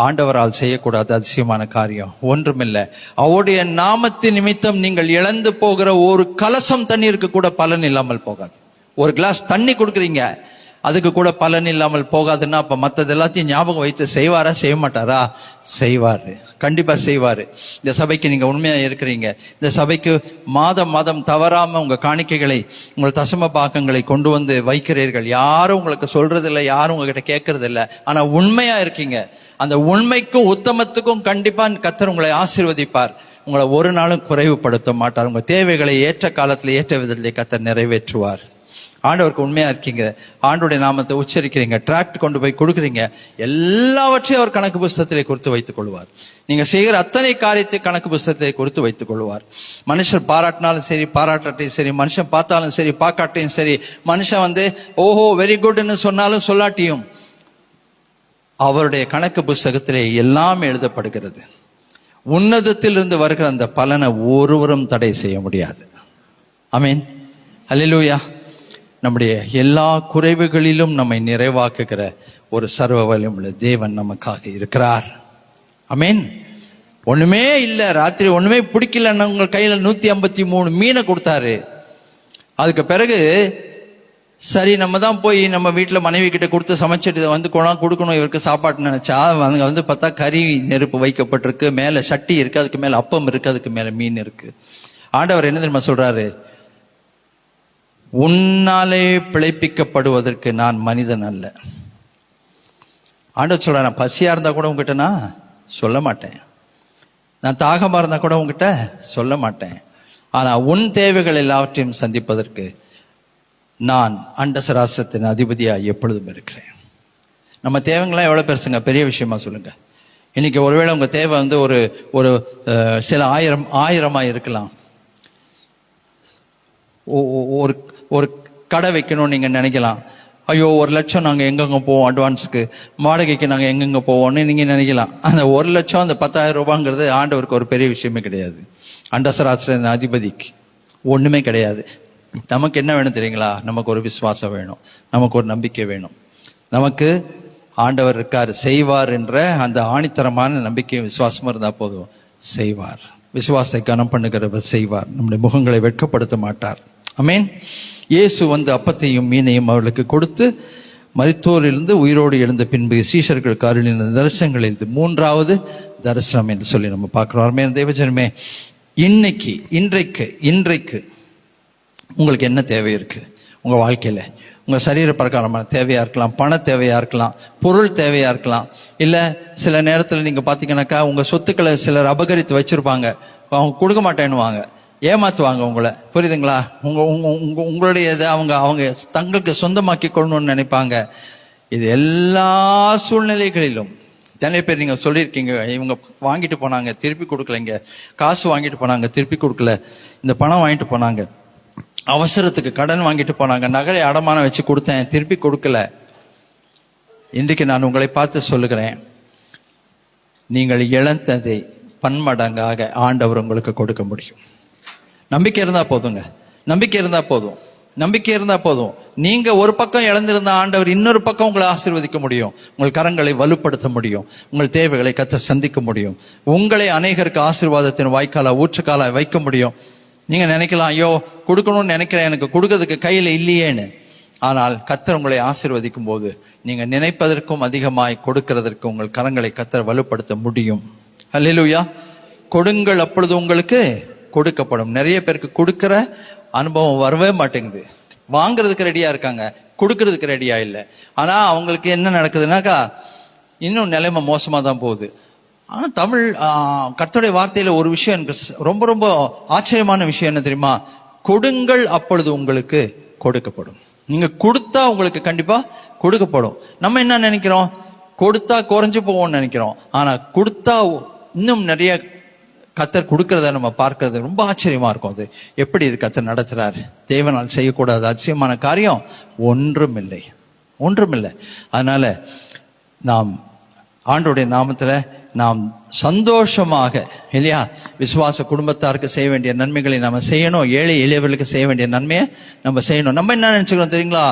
ஆண்டவரால் செய்யக்கூடாத அதிசயமான காரியம் ஒன்றுமில்லை. அவருடைய நாமத்தின் நிமித்தம் நீங்கள் இழந்து போகிற ஒரு கலசம் தண்ணீருக்கு கூட பலன் இல்லாமல் போகாது. ஒரு கிளாஸ் தண்ணி கொடுக்குறீங்க, அதுக்கு கூட பலன் இல்லாமல் போகாதுன்னா அப்ப மற்றது எல்லாத்தையும் ஞாபகம் வைத்து செய்வாரா செய்ய மாட்டாரா? செய்வாரு, கண்டிப்பா செய்வாரு. இந்த சபைக்கு நீங்க உண்மையா இருக்கிறீங்க. இந்த சபைக்கு மாதம் தவறாம உங்க காணிக்கைகளை, உங்கள் தசம பாகங்களை கொண்டு வந்து வைக்கிறீர்கள். யாரும் உங்களுக்கு சொல்றது இல்லை, யாரும் உங்ககிட்ட கேட்கறது இல்லை. ஆனா உண்மையா இருக்கீங்க. அந்த உண்மைக்கும் உத்தமத்துக்கும் கண்டிப்பா கர்த்தர் உங்களை ஆசீர்வதிப்பார். உங்களை ஒரு நாளும் குறைவுபடுத்த மாட்டார். உங்க தேவைகளை ஏற்ற காலத்துல ஏற்ற விதத்திலே கர்த்தர் நிறைவேற்றுவார். ஆண்டவருக்கு உண்மையா இருக்கீங்க, ஆண்டோடைய நாமத்தை உச்சரிக்கிறீங்க, டிராக்ட் கொண்டு போய் கொடுக்குறீங்க, எல்லாவற்றையும் அவர் கணக்கு புஸ்தகத்திலே குறித்து வைத்துக் கொள்வார். நீங்க செய்கிற அத்தனை காரியத்தை கணக்கு புஸ்தகத்திலே குறித்து வைத்துக் கொள்வார். மனுஷர் பாராட்டினாலும் சரி, பாராட்டாட்டையும் சரி, மனுஷன் பார்த்தாலும் சரி, பார்க்காட்டையும் சரி, மனுஷன் ஓஹோ வெரி குட்னு சொன்னாலும் சொல்லாட்டியும் அவருடைய கணக்கு புஸ்தகத்திலே எல்லாம் எழுதப்படுகிறது. உன்னதத்திலிருந்து வருகிற அந்த பலனை ஒருவரும் தடை செய்ய முடியாது. ஆமென், அல்லேலூயா. நம்முடைய எல்லா குறைவுகளிலும் நம்மை நிறைவாக்குகிற ஒரு சர்வ வல்லமையுள்ள தேவன் நமக்காக இருக்கிறார். ஆமென். ஒண்ணுமே இல்ல, ராத்திரி ஒண்ணுமே பிடிக்கலன்னு உங்க கையில 153 மீனை கொடுத்தாரு. அதுக்கு பிறகு சரி நம்ம தான் போய் நம்ம வீட்டுல மனைவி கிட்ட கொடுத்து சமைச்சிட்டு வந்து கொடுக்கணும் இவருக்கு சாப்பாடு நினைச்சா, அங்க வந்து பார்த்தா கறி நெருப்பு வைக்கப்பட்டிருக்கு, மேல சட்டி இருக்கு, அதுக்கு மேல அப்பம் இருக்கு, அதுக்கு மேல மீன் இருக்கு. ஆண்டவர் என்ன தெரியுமா சொல்றாரு? உன்னாலே பிழைப்பிக்கப்படுவதற்கு நான் மனிதன் அல்ல. ஆண்டவர் சொல்ற, நான் பசியா இருந்தா கூட உங்ககிட்ட நான் சொல்ல மாட்டேன், நான் தாகமா இருந்தா கூட உங்ககிட்ட சொல்ல மாட்டேன். ஆனா உன் தேவைகள் எல்லாவற்றையும் சந்திப்பதற்கு நான் அண்டசராசிரத்தின் அதிபதியா எப்பொழுதும் இருக்கிறேன். நம்ம தேவைங்களாம் எவ்வளவு பெருசுங்க, பெரிய விஷயமா சொல்லுங்க. இன்னைக்கு ஒருவேளை உங்க தேவை வந்து ஒரு ஒரு சில ஆயிரமா இருக்கலாம். ஒரு ஒரு கடை வைக்கணும்னு நீங்க நினைக்கலாம். ஐயோ 1,00,000 நாங்க எங்கெங்க போவோம், அட்வான்ஸுக்கு வாடகைக்கு நாங்க எங்கெங்க போவோம்னு நீங்க நினைக்கலாம். அந்த 1,00,000 அந்த 10,000 ரூபாங்கிறது ஆண்டவருக்கு ஒரு பெரிய விஷயமே கிடையாது. அண்டசராசிரத்தின் அதிபதிக்கு ஒண்ணுமே கிடையாது. நமக்கு என்ன வேணும் தெரியுங்களா? நமக்கு ஒரு விசுவாசம் வேணும், நமக்கு ஒரு நம்பிக்கை வேணும். நமக்கு ஆண்டவர் இருக்கார், செய்வார் என்ற அந்த ஆணித்தரமான நம்பிக்கையும் விசுவாசமும் இருந்தா போதும். செய்வார். விசுவாசத்தை கனம் பண்ணுகிறவர் செய்வார். நம்முடைய முகங்களை வெட்கப்படுத்த மாட்டார். ஆமென். இயேசு வந்து அப்பத்தையும் மீனையும் அவர்களுக்கு கொடுத்து மரித்தோரிலிருந்து உயிரோடு எழுந்த பின்பு சீஷர்களுக்கு அருளின தரிசனங்களில் இது 3வது தரிசனம் என்று சொல்லி நம்ம பார்க்கிறோம். அருமையான தேவஜனமே, இன்றைக்கு உங்களுக்கு என்ன தேவை இருக்கு உங்க வாழ்க்கையில? உங்க சரீர பிரகாரமான தேவையா இருக்கலாம், பண தேவையா இருக்கலாம், பொருள் தேவையா இருக்கலாம். இல்ல சில நேரத்துல நீங்க பாத்தீங்கன்னாக்கா உங்க சொத்துக்களை சிலர் அபகரித்து வச்சிருப்பாங்க, அவங்க கொடுக்க மாட்டேன்னுவாங்க, ஏமாத்துவாங்க உங்களை. புரியுதுங்களா? உங்களுடைய இதை அவங்க தங்களுக்கு சொந்தமாக்கி கொள்ளணும்னு நினைப்பாங்க. இது எல்லா சூழ்நிலைகளிலும் நிறைய பேர் நீங்க சொல்லியிருக்கீங்க, இவங்க வாங்கிட்டு போனாங்க திருப்பி கொடுக்கலைங்க, காசு வாங்கிட்டு போனாங்க திருப்பி கொடுக்கல, இந்த பணம் வாங்கிட்டு போனாங்க, அவசரத்துக்கு கடன் வாங்கிட்டு போனாங்க, நகை அடமானம் வச்சு கொடுத்தேன் திருப்பி கொடுக்கல. இன்றைக்கு நான் உங்களை பார்த்து சொல்லுகிறேன், நீங்கள் இழந்ததை பன்மடங்காக ஆண்டவர் உங்களுக்கு கொடுக்க முடியும். நம்பிக்கை இருந்தா போதுங்க, நம்பிக்கை இருந்தா போதும், நம்பிக்கை இருந்தா போதும். நீங்க ஒரு பக்கம் இழந்திருந்த ஆண்டவர் இன்னொரு பக்கம் உங்களை ஆசீர்வதிக்க முடியும். உங்கள் கரங்களை வலுப்படுத்த முடியும், உங்கள் தேவைகளை கர்த்தர் சந்திக்க முடியும், உங்களை அநேகருக்கு ஆசீர்வாதத்தின் வாய்க்கால ஊற்றுக்கால வைக்க முடியும். நீங்க நினைக்கலாம், ஐயோ கொடுக்கணும்னு நினைக்கிறேன், எனக்கு கொடுக்கறதுக்கு கையில இல்லையேன்னு. ஆனால் கர்த்தர் உங்களை ஆசீர்வதிக்கும் போது நீங்க நினைப்பதற்கும் அதிகமாய் கொடுக்கிறதற்கு உங்கள் கரங்களை கர்த்தர் வலுப்படுத்த முடியும். அல்லேலூயா. கொடுங்கள், அப்பொழுது உங்களுக்கு கொடுக்கப்படும். நிறைய பேருக்கு கொடுக்கிற அனுபவம் வரவே மாட்டேங்குது. வாங்குறதுக்கு ரெடியா இருக்காங்க, கொடுக்கறதுக்கு ரெடியா இல்லை. ஆனா அவங்களுக்கு என்ன நடக்குதுன்னாக்கா இன்னும் நிலைமை மோசமா தான் போகுது. ஆனா கர்த்தருடைய வார்த்தையில ஒரு விஷயம் எனக்கு ரொம்ப ரொம்ப ஆச்சரியமான விஷயம் என்ன தெரியுமா? கொடுங்கள், அப்பொழுது உங்களுக்கு கொடுக்கப்படும். நீங்க கொடுத்தா உங்களுக்கு கண்டிப்பா கொடுக்கப்படும். நம்ம என்ன நினைக்கிறோம்? கொடுத்தா குறைஞ்சு போவோம்னு நினைக்கிறோம். ஆனா கொடுத்தா இன்னும் நிறைய கர்த்தர் கொடுக்கறத நம்ம பார்க்கறது ரொம்ப ஆச்சரியமா இருக்கும். அது எப்படி இது கர்த்தர் நடத்துறாரு? தேவனால் செய்யக்கூடாத அதிசயமான காரியம் ஒன்றுமில்லை. அதனால நாம் ஆண்டோடைய நாமத்துல நாம் சந்தோஷமாக, இல்லையா, விசுவாச குடும்பத்தாருக்கு செய்ய வேண்டிய நன்மைகளை நம்ம செய்யணும். ஏழை எளியவர்களுக்கு செய்ய வேண்டிய நன்மையை நம்ம செய்யணும். நம்ம என்ன நினைச்சுக்கிறோம் தெரியுங்களா?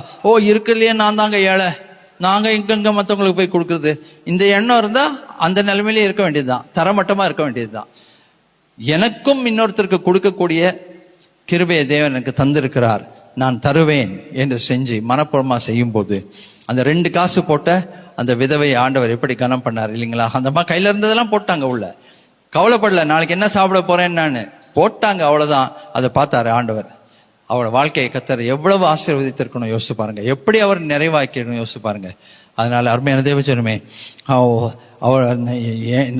இருக்கு இல்லையா, நான் தாங்க ஏழை, நாங்க இங்க மற்றவங்களுக்கு போய் கொடுக்கறது. இந்த எண்ணம் இருந்தா அந்த நிலைமையிலே இருக்க வேண்டியதுதான், தரமட்டமா இருக்க வேண்டியதுதான். எனக்கும் இன்னொருத்தருக்கு கொடுக்கக்கூடிய கிருபையை தேவன் எனக்கு தந்திருக்கிறார், நான் தருவேன் என்று செஞ்சு மனப்பூர்வமா செய்யும் போது அந்த 2 காசு போட்ட அந்த விதவை ஆண்டவர் எப்படி கனம் பண்ணார் இல்லைங்களா? அந்த அம்மா கையில இருந்ததெல்லாம் போட்டாங்க உள்ள, கவலைப்படல நாளைக்கு என்ன சாப்பிட போறேன்னு நான் போட்டாங்க, அவ்வளவுதான். அதை பார்த்தாரு ஆண்டவர். அவளோட வாழ்க்கையை கர்த்தர் எவ்வளவு ஆசீர்வதித்திருக்கணும் யோசிச்சு பாருங்க, எப்படி அவர் நிறைவாக்கணும் யோசிச்சு பாருங்க. அதனால அருமையான தேவஜனமே,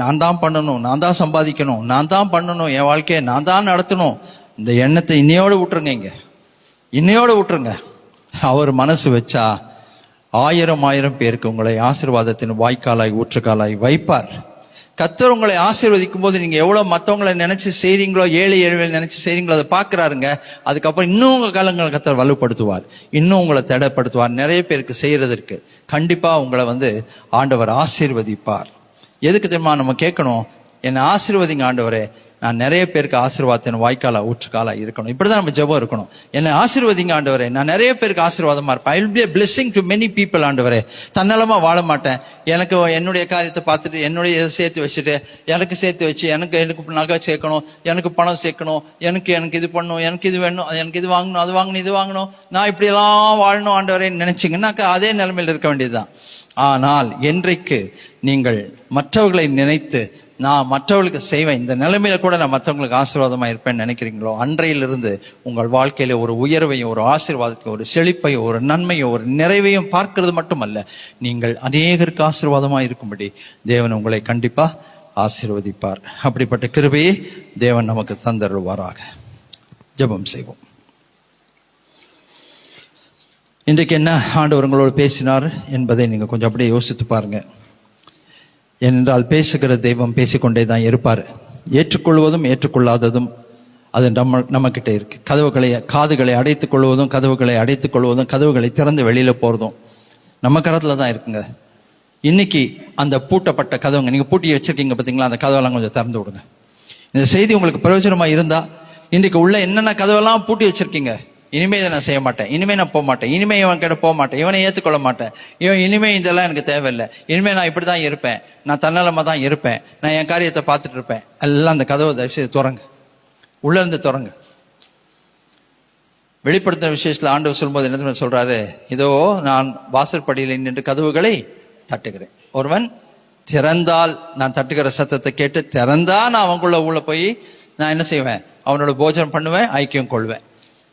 நான் தான் பண்ணணும், நான் தான் சம்பாதிக்கணும், நான் தான் பண்ணணும், என் வாழ்க்கையை நான் தான் நடத்தணும், இந்த எண்ணத்தை இன்னையோடு விட்டுருங்க. அவர் மனசு வச்சா 1000 பேருக்கு உங்களை ஆசீர்வாதத்தின் வாய்க்காலாய் ஊற்றுக்காலாய் வைப்பார். கர்த்தர் உங்களை ஆசீர்வதிக்கும் போது நீங்க எவ்வளவு மற்றவங்களை நினைச்சு செய்றீங்களோ, ஏழை நினைச்சு செய்றீங்களோ, அதை பாக்குறாருங்க. அதுக்கப்புறம் இன்னும் உங்க காலங்களை கர்த்தர் வலுப்படுத்துவார், இன்னும் உங்களை தடைப்படுத்துவார். நிறைய பேருக்கு செய்யறதற்கு கண்டிப்பா உங்களை ஆண்டவர் ஆசீர்வதிப்பார். எதுக்கு தெரியுமா நம்ம கேட்கணும்? என்னை ஆசீர்வதிங்க ஆண்டவரே, நான் நிறைய பேருக்கு ஆசீர்வாதத்தின் வாய்க்காலா ஊற்றுக்காலா இருக்கணும். இப்படிதான் நம்ம ஜெபம் இருக்கணும். என்னை ஆசீர்வதிங்க ஆண்டவரே, நான் நிறைய பேருக்கு ஆசீர்வாதமா இருப்பேன். I will be a blessing to many people ஆண்டவரே. தன்னலமா வாழ மாட்டேன். எனக்கு என்னுடைய காரியத்தை பார்த்துட்டு என்னுடைய சேர்த்து வச்சுட்டு எனக்கு சேர்த்து வச்சு எனக்கு நகை சேர்க்கணும், எனக்கு பணம் சேர்க்கணும், எனக்கு இது பண்ணணும், எனக்கு இது வேணும், எனக்கு இது வாங்கணும், அது வாங்கணும், இது வாங்கணும், நான் இப்படி எல்லாம் வாழணும் ஆண்டவரே நினைச்சீங்கன்னாக்கா அதே நிலைமையில் இருக்க வேண்டியதுதான். ஆனால் என்றைக்கு நீங்கள் மற்றவர்களை நினைத்து நான் மற்றவர்களுக்கு செய்வேன், இந்த நிலைமையில கூட நான் மற்றவங்களுக்கு ஆசீர்வாதமா இருப்பேன்னு நினைக்கிறீங்களோ, அன்றையிலிருந்து உங்கள் வாழ்க்கையில ஒரு உயர்வையும் ஒரு ஆசீர்வாதத்தையும் ஒரு செழிப்பையும் ஒரு நன்மையும் ஒரு நிறைவையும் பார்க்கிறது மட்டுமல்ல, நீங்கள் அநேகருக்கு ஆசீர்வாதமா இருக்கும்படி தேவன் உங்களை கண்டிப்பா ஆசீர்வதிப்பார். அப்படிப்பட்ட கிருபையை தேவன் நமக்கு தந்தருள்வாராக. ஜெபம் செய்வோம். இன்றைக்கு என்ன ஆண்டவர் உங்களோடு பேசினார் என்பதை நீங்க கொஞ்சம் அப்படியே யோசித்து பாருங்க. ஏனென்றால் பேசுகிற தெய்வம் பேசிக்கொண்டே தான் இருப்பார். ஏற்றுக்கொள்வதும் ஏற்றுக்கொள்ளாததும் அது நம்ம கிட்ட இருக்கு. காதுகளை அடைத்துக் கொள்வதும் கதவுகளை அடைத்துக் கொள்வதும் கதவுகளை திறந்து வெளியில போறதும் நம்ம கரத்துல தான் இருக்குங்க. இன்னைக்கு அந்த பூட்டப்பட்ட கதவுங்க நீங்க பூட்டி வச்சிருக்கீங்க பாத்தீங்களா, அந்த கதவெல்லாம் கொஞ்சம் திறந்து விடுங்க. இந்த செய்தி உங்களுக்கு பிரயோஜனமா இருந்தா, இன்றைக்கு உள்ள என்னென்ன கதவெல்லாம் பூட்டி வச்சிருக்கீங்க, இனிமே இதை நான் செய்ய மாட்டேன், இனிமே நான் போக மாட்டேன், இனிமே இவன் கிட்ட போக மாட்டேன், இவனை ஏற்றுக்கொள்ள மாட்டேன், இனிமே இதெல்லாம் எனக்கு தேவையில்லை, இனிமே நான் இப்படிதான் இருப்பேன், நான் தன்னலமா தான் இருப்பேன், நான் என் காரியத்தை பார்த்துட்டு இருப்பேன், எல்லாம் அந்த கதவை தயவுசெய்து துறங்க, உள்ள இருந்து துறங்க. வெளிப்படுத்தின விசேஷத்துல ஆண்டவர் சொல்லும்போது என்ன சொல்றாரு, இதோ நான் வாசற்படியில் நின்று கதவுகளை தட்டுகிறேன், ஒருவன் திறந்தால் நான் தட்டுகிற சத்தத்தை கேட்டு திறந்தா நான் அவங்களுக்குள்ள உள்ள போய் நான் என்ன செய்வேன், அவனோட போஜனம் பண்ணுவேன், ஐக்கியம் கொள்வேன்.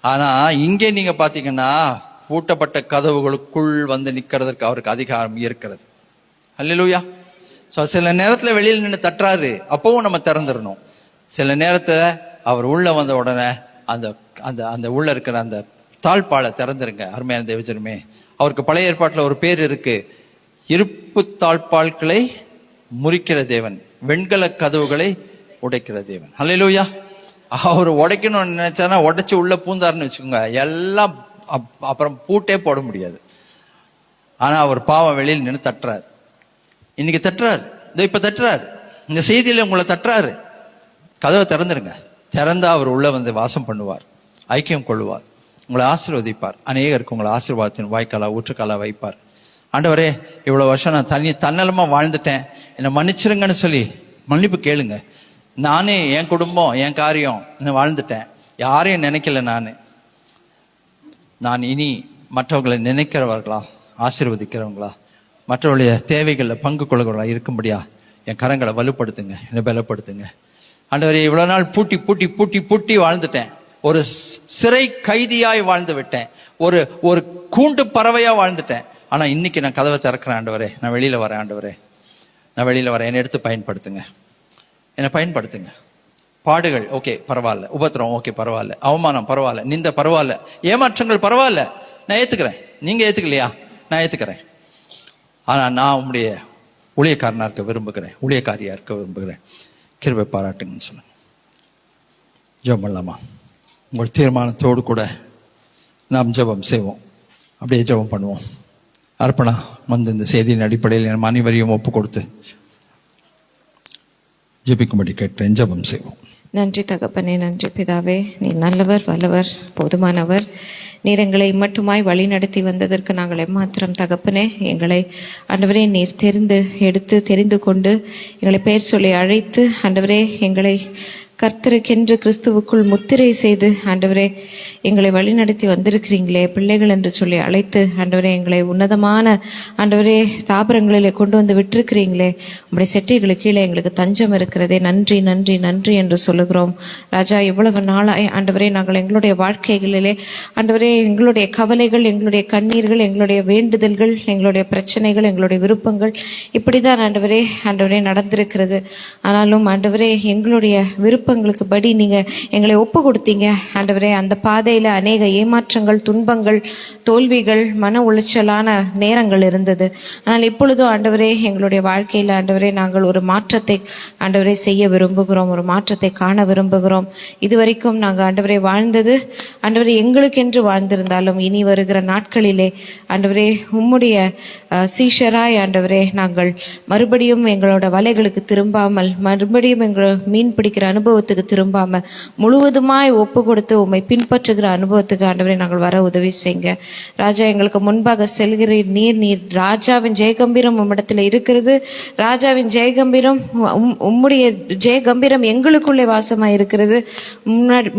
ஆனா இங்கே நீங்க பாத்தீங்கன்னா பூட்டப்பட்ட கதவுகளுக்குள் வந்து நிக்கிறதுக்கு அவருக்கு அதிகாரம் இருக்கிறது. அல்லேலூயா. சோ சில நேரத்துல வெளியில நின்று தட்டுறாரு, அப்பவும் நம்ம திறந்துடணும். சில நேரத்துல அவர் உள்ள வந்த உடனே அந்த அந்த அந்த உள்ள இருக்கிற அந்த தாழ்பாலை திறந்துருங்க. அருமையான தேவஜனமே, அவருக்கு பழைய ஏற்பாட்டுல ஒரு பேர் இருக்கு, இருப்பு தாழ்பால்களை முறிக்கிற தேவன், வெண்கல கதவுகளை உடைக்கிற தேவன். அல்லேலூயா. அவர் உடைக்கணும்னு நினைச்சானா உடைச்சு உள்ள பூந்தாருன்னு வச்சுக்கோங்க, எல்லாம் அப்புறம் பூட்டே போட முடியாது. ஆனா அவர் பாவம் வெளியில் நின்று தட்டுறாரு. இன்னைக்கு தட்டுறாரு, இப்ப தட்டுறாரு, இந்த செய்தியில உங்களை தட்டுறாரு. கதவை திறந்துருங்க. திறந்தா அவர் உள்ள வந்து வாசம் பண்ணுவார், ஐக்கியம் கொள்வார், உங்களை ஆசீர்வதிப்பார். அநேகருக்கு உங்களை ஆசீர்வாதத்தின் வாய்க்காலா ஊற்றுக்காலா வைப்பார். ஆண்டவரே, இவ்வளவு வருஷம் நான் தன்னலமா வாழ்ந்துட்டேன், என்னை மன்னிச்சிருங்கன்னு சொல்லி மன்னிப்பு கேளுங்க. நானே என் குடும்பம் என் காரியம் இன்னும் வாழ்ந்துட்டேன், யாரையும் நினைக்கல. நான் இனி மற்றவர்களை நினைக்கிறவர்களா, ஆசீர்வதிக்கிறவங்களா, மற்றவர்களுடைய தேவைகளில் பங்கு கொள்கிறவர்களா இருக்கும்படியா என் கரங்களை வலுப்படுத்துங்க, என்னை பலப்படுத்துங்க. ஆண்டவரே, இவ்வளவு நாள் பூட்டி பூட்டி பூட்டி பூட்டி வாழ்ந்துட்டேன், ஒரு சிறை கைதியாய் வாழ்ந்து விட்டேன், ஒரு கூண்டு பறவையா வாழ்ந்துட்டேன். ஆனா இன்னைக்கு நான் கதவை திறக்கிறேன் ஆண்டவரே, நான் வெளியில வரேன் ஆண்டவரே, நான் வெளியில வரேன், என்னை எடுத்து பயன்படுத்துங்க, என்னை பயன்படுத்துங்க. பாடுகள் ஓகே பரவாயில்ல, உபத்திரம் ஓகே பரவாயில்ல, அவமானம் பரவாயில்ல, நிந்த பரவாயில்ல, ஏமாற்றங்கள் பரவாயில்ல, நான் ஏத்துக்கிறேன். நீங்க ஏத்துக்கலையா? நான் ஏத்துக்கிறேன். ஆனா நான் உங்களுடைய ஊழியக்காரனா இருக்க விரும்புகிறேன், ஊழியக்காரியா இருக்க விரும்புகிறேன். கிருபை பாராட்டுங்கன்னு சொல்லுங்க. ஜெபம் பண்ணலாமா? உங்கள் தீர்மானத்தோடு கூட நாம் ஜெபம் செய்வோம். அப்படியே ஜெபம் பண்ணுவோம். அர்ப்பணா வந்து இந்த செய்தியின் அடிப்படையில் என் அனைவரையும் ஒப்பு கொடுத்து ஜெபிக்கும்படி கேட்டேன். ஜெபம் செய்வோம். நன்றி தகப்பனே, நன்றி பிதாவே. நீ நல்லவர், வல்லவர், போதுமானவர். நீர் எங்களை மட்டுமாய் வழி நடத்தி வந்ததற்கு நாங்கள் எம்மாத்திரம் தகப்பனே. எங்களை ஆண்டவரே நீர் தெரிந்து கொண்டு எங்களை பெயர் சொல்லி அழைத்து ஆண்டவரே எங்களை கர்த்தருக்கென்று கிறிஸ்துவுக்குள் முத்திரை செய்து ஆண்டவரே எங்களை வழிநடத்தி வந்திருக்கிறீங்களே, பிள்ளைகள் என்று சொல்லி அழைத்து ஆண்டவரே எங்களை உன்னதமான ஆண்டவரே தாபரங்களிலே கொண்டு வந்து விட்டிருக்கிறீங்களே, உங்களுடைய செட்டைகளுக்கு கீழே எங்களுக்கு தஞ்சம் இருக்கிறதே, நன்றி நன்றி நன்றி என்று சொல்லுகிறோம் ராஜா. இவ்வளவு நாளாய் ஆண்டவரே நாங்கள் எங்களுடைய வாழ்க்கைகளிலே ஆண்டவரே எங்களுடைய கவலைகள், எங்களுடைய கண்ணீர்கள், எங்களுடைய வேண்டுதல்கள், எங்களுடைய பிரச்சனைகள், எங்களுடைய விருப்பங்கள் இப்படிதான் ஆண்டவரே நடந்திருக்கிறது. ஆனாலும் ஆண்டவரே எங்களுடைய விருப்பங்களுக்கு படி நீங்க எங்களை ஒப்பு கொடுத்தீங்க ஆண்டவரே. அந்த பாதையில அநேக ஏமாற்றங்கள், துன்பங்கள், தோல்விகள், மன உளைச்சலான நேரங்கள் இருந்தது. ஆனால் இப்பொழுதும் ஆண்டவரே எங்களுடைய வாழ்க்கையில ஆண்டவரே நாங்கள் ஒரு மாற்றத்தை ஆண்டவரே செய்ய விரும்புகிறோம், ஒரு மாற்றத்தை காண விரும்புகிறோம். இதுவரைக்கும் நாங்கள் ஆண்டவரே வாழ்ந்தது ஆண்டவரே எங்களுக்கென்று வாழ்ந்திருந்தாலும் இனி வருகிற நாட்களிலே ஆண்டவரே உம்முடைய சீஷராய் ஆண்டவரே நாங்கள் மறுபடியும் எங்களோட வலைகளுக்கு திரும்பாமல் மறுபடியும் எங்கள் மீன் பிடிக்கிற அனுபவம் அனுபவத்துக்கு திரும்பாம முழுவதுமாய் ஒப்பு கொடுத்து உம்மை பின்பற்றுகிற அனுபவத்துக்கு ஆண்டவரே நாங்கள் வர உதவி செய்யுங்க. ராஜா, எங்களுக்கு முன்பாக செல்கிறீர். நீர் ராஜாவின் ஜெயகம்பீரம் உம்மிடத்தில் இருக்கிறது. ராஜாவின் ஜெயகம்பீரம் உம்முடைய ஜெயகம்பீரம் எங்களுக்குள்ளே வாசமாய் இருக்கிறது.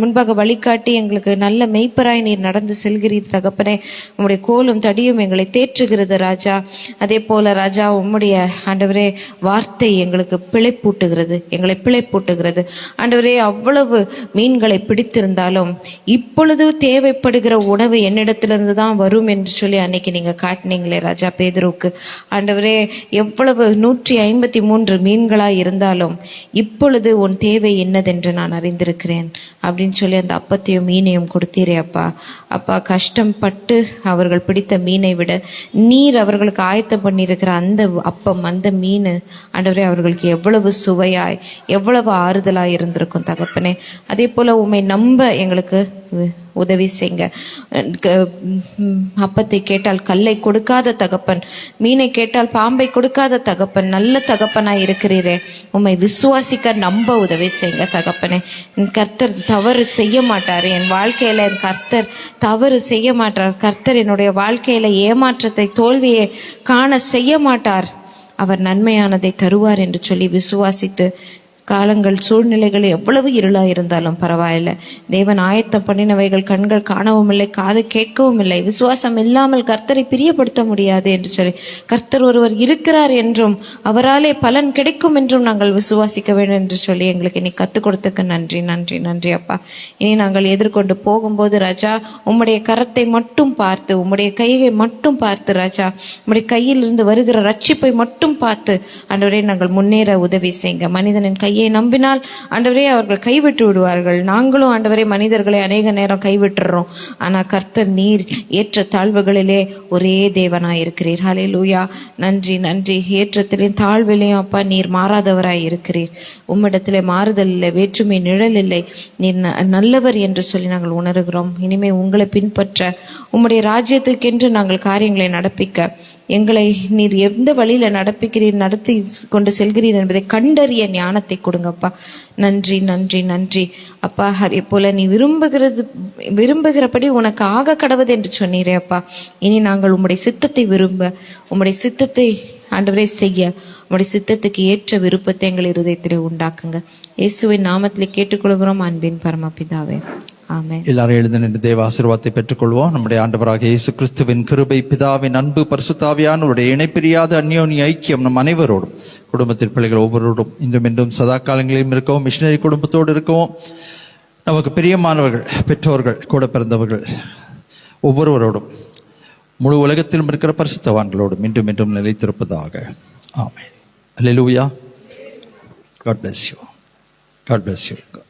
முன்பாக வழிகாட்டி எங்களுக்கு நல்ல மெய்ப்பராய் நீர் நடந்து செல்கிறீர் தகப்பனே. உம்முடைய கோலும் தடியும் எங்களை தேற்றுகிறது ராஜா. அதே போல ராஜா, உம்முடைய ஆண்டவரே வார்த்தை எங்களுக்கு பிழைப்பூட்டுகிறது, எங்களை பிழைப்பூட்டுகிறது ஆண்டவரே. அவ்வளவு மீன்களை பிடித்திருந்தாலும் இப்பொழுது தேவைப்படுகிற உணவு என்னிடத்திலிருந்து தான் வரும் என்று சொல்லி அன்னைக்கு நீங்க காட்டினீங்களே ராஜா பேதுருவுக்கு. ஆண்டவரே, எவ்வளவு 153 மீன்களாய் இருந்தாலும் இப்பொழுது உன் தேவை என்னதென்று நான் அறிந்திருக்கிறேன் அப்படின்னு சொல்லி அந்த அப்பத்தையும் மீனையும் கொடுத்தீரே அப்பா. அப்பா, கஷ்டப்பட்டு அவர்கள் பிடித்த மீனை விட நீர் அவர்களுக்கு ஆயத்தம் பண்ணியிருக்கிற அந்த அப்பம், அந்த மீன் ஆண்டவரே அவர்களுக்கு எவ்வளவு சுவையாய் எவ்வளவு ஆறுதலாய் இருந்திருக்கும் தகப்பனே. அதே போல உம்மை நம்ப எங்களுக்கு உதவி செய்யுங்க. அப்பத்தை கேட்டால் கல்லை கொடுக்காத தகப்பன், மீனை கேட்டால் பாம்பை கொடுக்காத தகப்பன், நல்ல தகப்பனாய் இருக்கிறீரே. உம்மை விசுவாசிக்க நம்ப உதவி செய்யுங்க தகப்பனே. கர்த்தர் தவறு செய்ய மாட்டார் என் வாழ்க்கையில. என் கர்த்தர் தவறு செய்ய மாட்டார். கர்த்தர் என்னுடைய வாழ்க்கையில ஏமாற்றத்தை, தோல்வியை காண செய்ய மாட்டார். அவர் நன்மையானதை தருவார் என்று சொல்லி விசுவாசித்து காலங்கள், சூழ்நிலைகள் எவ்வளவு இருளா இருந்தாலும் பரவாயில்லை, தேவன் ஆயத்தம் பண்ணினவைகள் கண்கள் காணவும் இல்லை, காது கேட்கவும் இல்லை. விசுவாசம் இல்லாமல் கர்த்தரை பிரியப்படுத்த முடியாது என்று சொல்லி, கர்த்தர் ஒருவர் இருக்கிறார் என்றும் அவராலே பலன் கிடைக்கும் என்றும் நாங்கள் விசுவாசிக்க வேண்டும் என்று சொல்லி எங்களுக்கு இனி கற்றுக் கொடுத்ததுக்கு நன்றி நன்றி நன்றி அப்பா. இனி நாங்கள் எதிர்கொண்டு போகும்போது ராஜா, உம்முடைய கரத்தை மட்டும் பார்த்து, உம்முடைய கையை மட்டும் பார்த்து ராஜா, உம்முடைய கையில் இருந்து வருகிற ரட்சிப்பை மட்டும் பார்த்து ஆண்டவரே நாங்கள் முன்னேற உதவி செய்யுங்க. மனிதனின் கையை நம்பினால் ஆண்டவரே அவர்கள் கைவிட்டு விடுவார்கள். நாங்களும் ஆண்டவரே மனிதர்களை அநேக நேரம் கைவிட்டுறோம். ஆனா கர்த்தர் நீர் ஏற்ற தாழ்வுகளிலே ஒரே தேவனாய் இருக்கிறீர். ஹல்லேலூயா. நன்றி நன்றி. ஏற்றத்திலையும் தாழ்விலையும் அப்பா நீர் மாறாதவராய் இருக்கிறீர். உம்மிடத்திலே மாறுதல் இல்லை, வேற்றுமை நிழல் இல்லை. நீர் நல்லவர் என்று சொல்லி நாங்கள் உணர்கிறோம். இனிமே உங்களை பின்பற்ற, உம்முடைய ராஜ்யத்துக்கென்று நாங்கள் காரியங்களை நடப்பிக்க எங்களை நீர் எந்த வழியில நடப்பிக்கிறீர், நடத்தி கொண்டு செல்கிறீர் என்பதை கண்டறிய ஞானத்தை கொடுங்கப்பா. நன்றி நன்றி நன்றி அப்பா. அதே போல நீ விரும்புகிறபடி உனக்கு ஆக கடவுது என்று சொன்னீரே அப்பா. இனி நாங்கள் உம்முடைய சித்தத்தை விரும்ப, உம்முடைய சித்தத்தை ஆண்டவரே செய்ய, உம்முடைய சித்தத்துக்கு ஏற்ற விருப்பத்தை எங்கள் இருதயத்திலே உண்டாக்குங்க. இயேசுவின் நாமத்திலே கேட்டுக்கொள்கிறோம் அன்பின் பரமபிதாவே. ஆமென். எல்லாரும் எழுந்து நின்று தேவ ஆசீர்வாதத்தை பெற்றுக்கொள்வோம். நம்முடைய ஆண்டவராக இயேசு கிறிஸ்துவின் கிருபை, பிதாவின் அன்பு, பரிசுத்தாவியானவருடைய இணைப்பிரியாத அந்யோன்ய ஐக்கியம் நம் அனைவரோடும், குடும்பத்தின் பிள்ளைகள் ஒவ்வொருவரோடும் இன்றும் என்றும் சதா காலங்களிலும் இருக்கவும், மிஷினரி குடும்பத்தோடு இருக்கவும், நமக்கு பிரியமானவர்கள், பெற்றோர்கள், கூட பிறந்தவர்கள் ஒவ்வொருவரோடும், முழு உலகத்திலும் இருக்கிற பரிசுத்தவான்களோடும் இன்றும் என்றும் நிலைத்திருப்பதாக. ஆமென். அல்லேலூயா. God bless you. God bless you.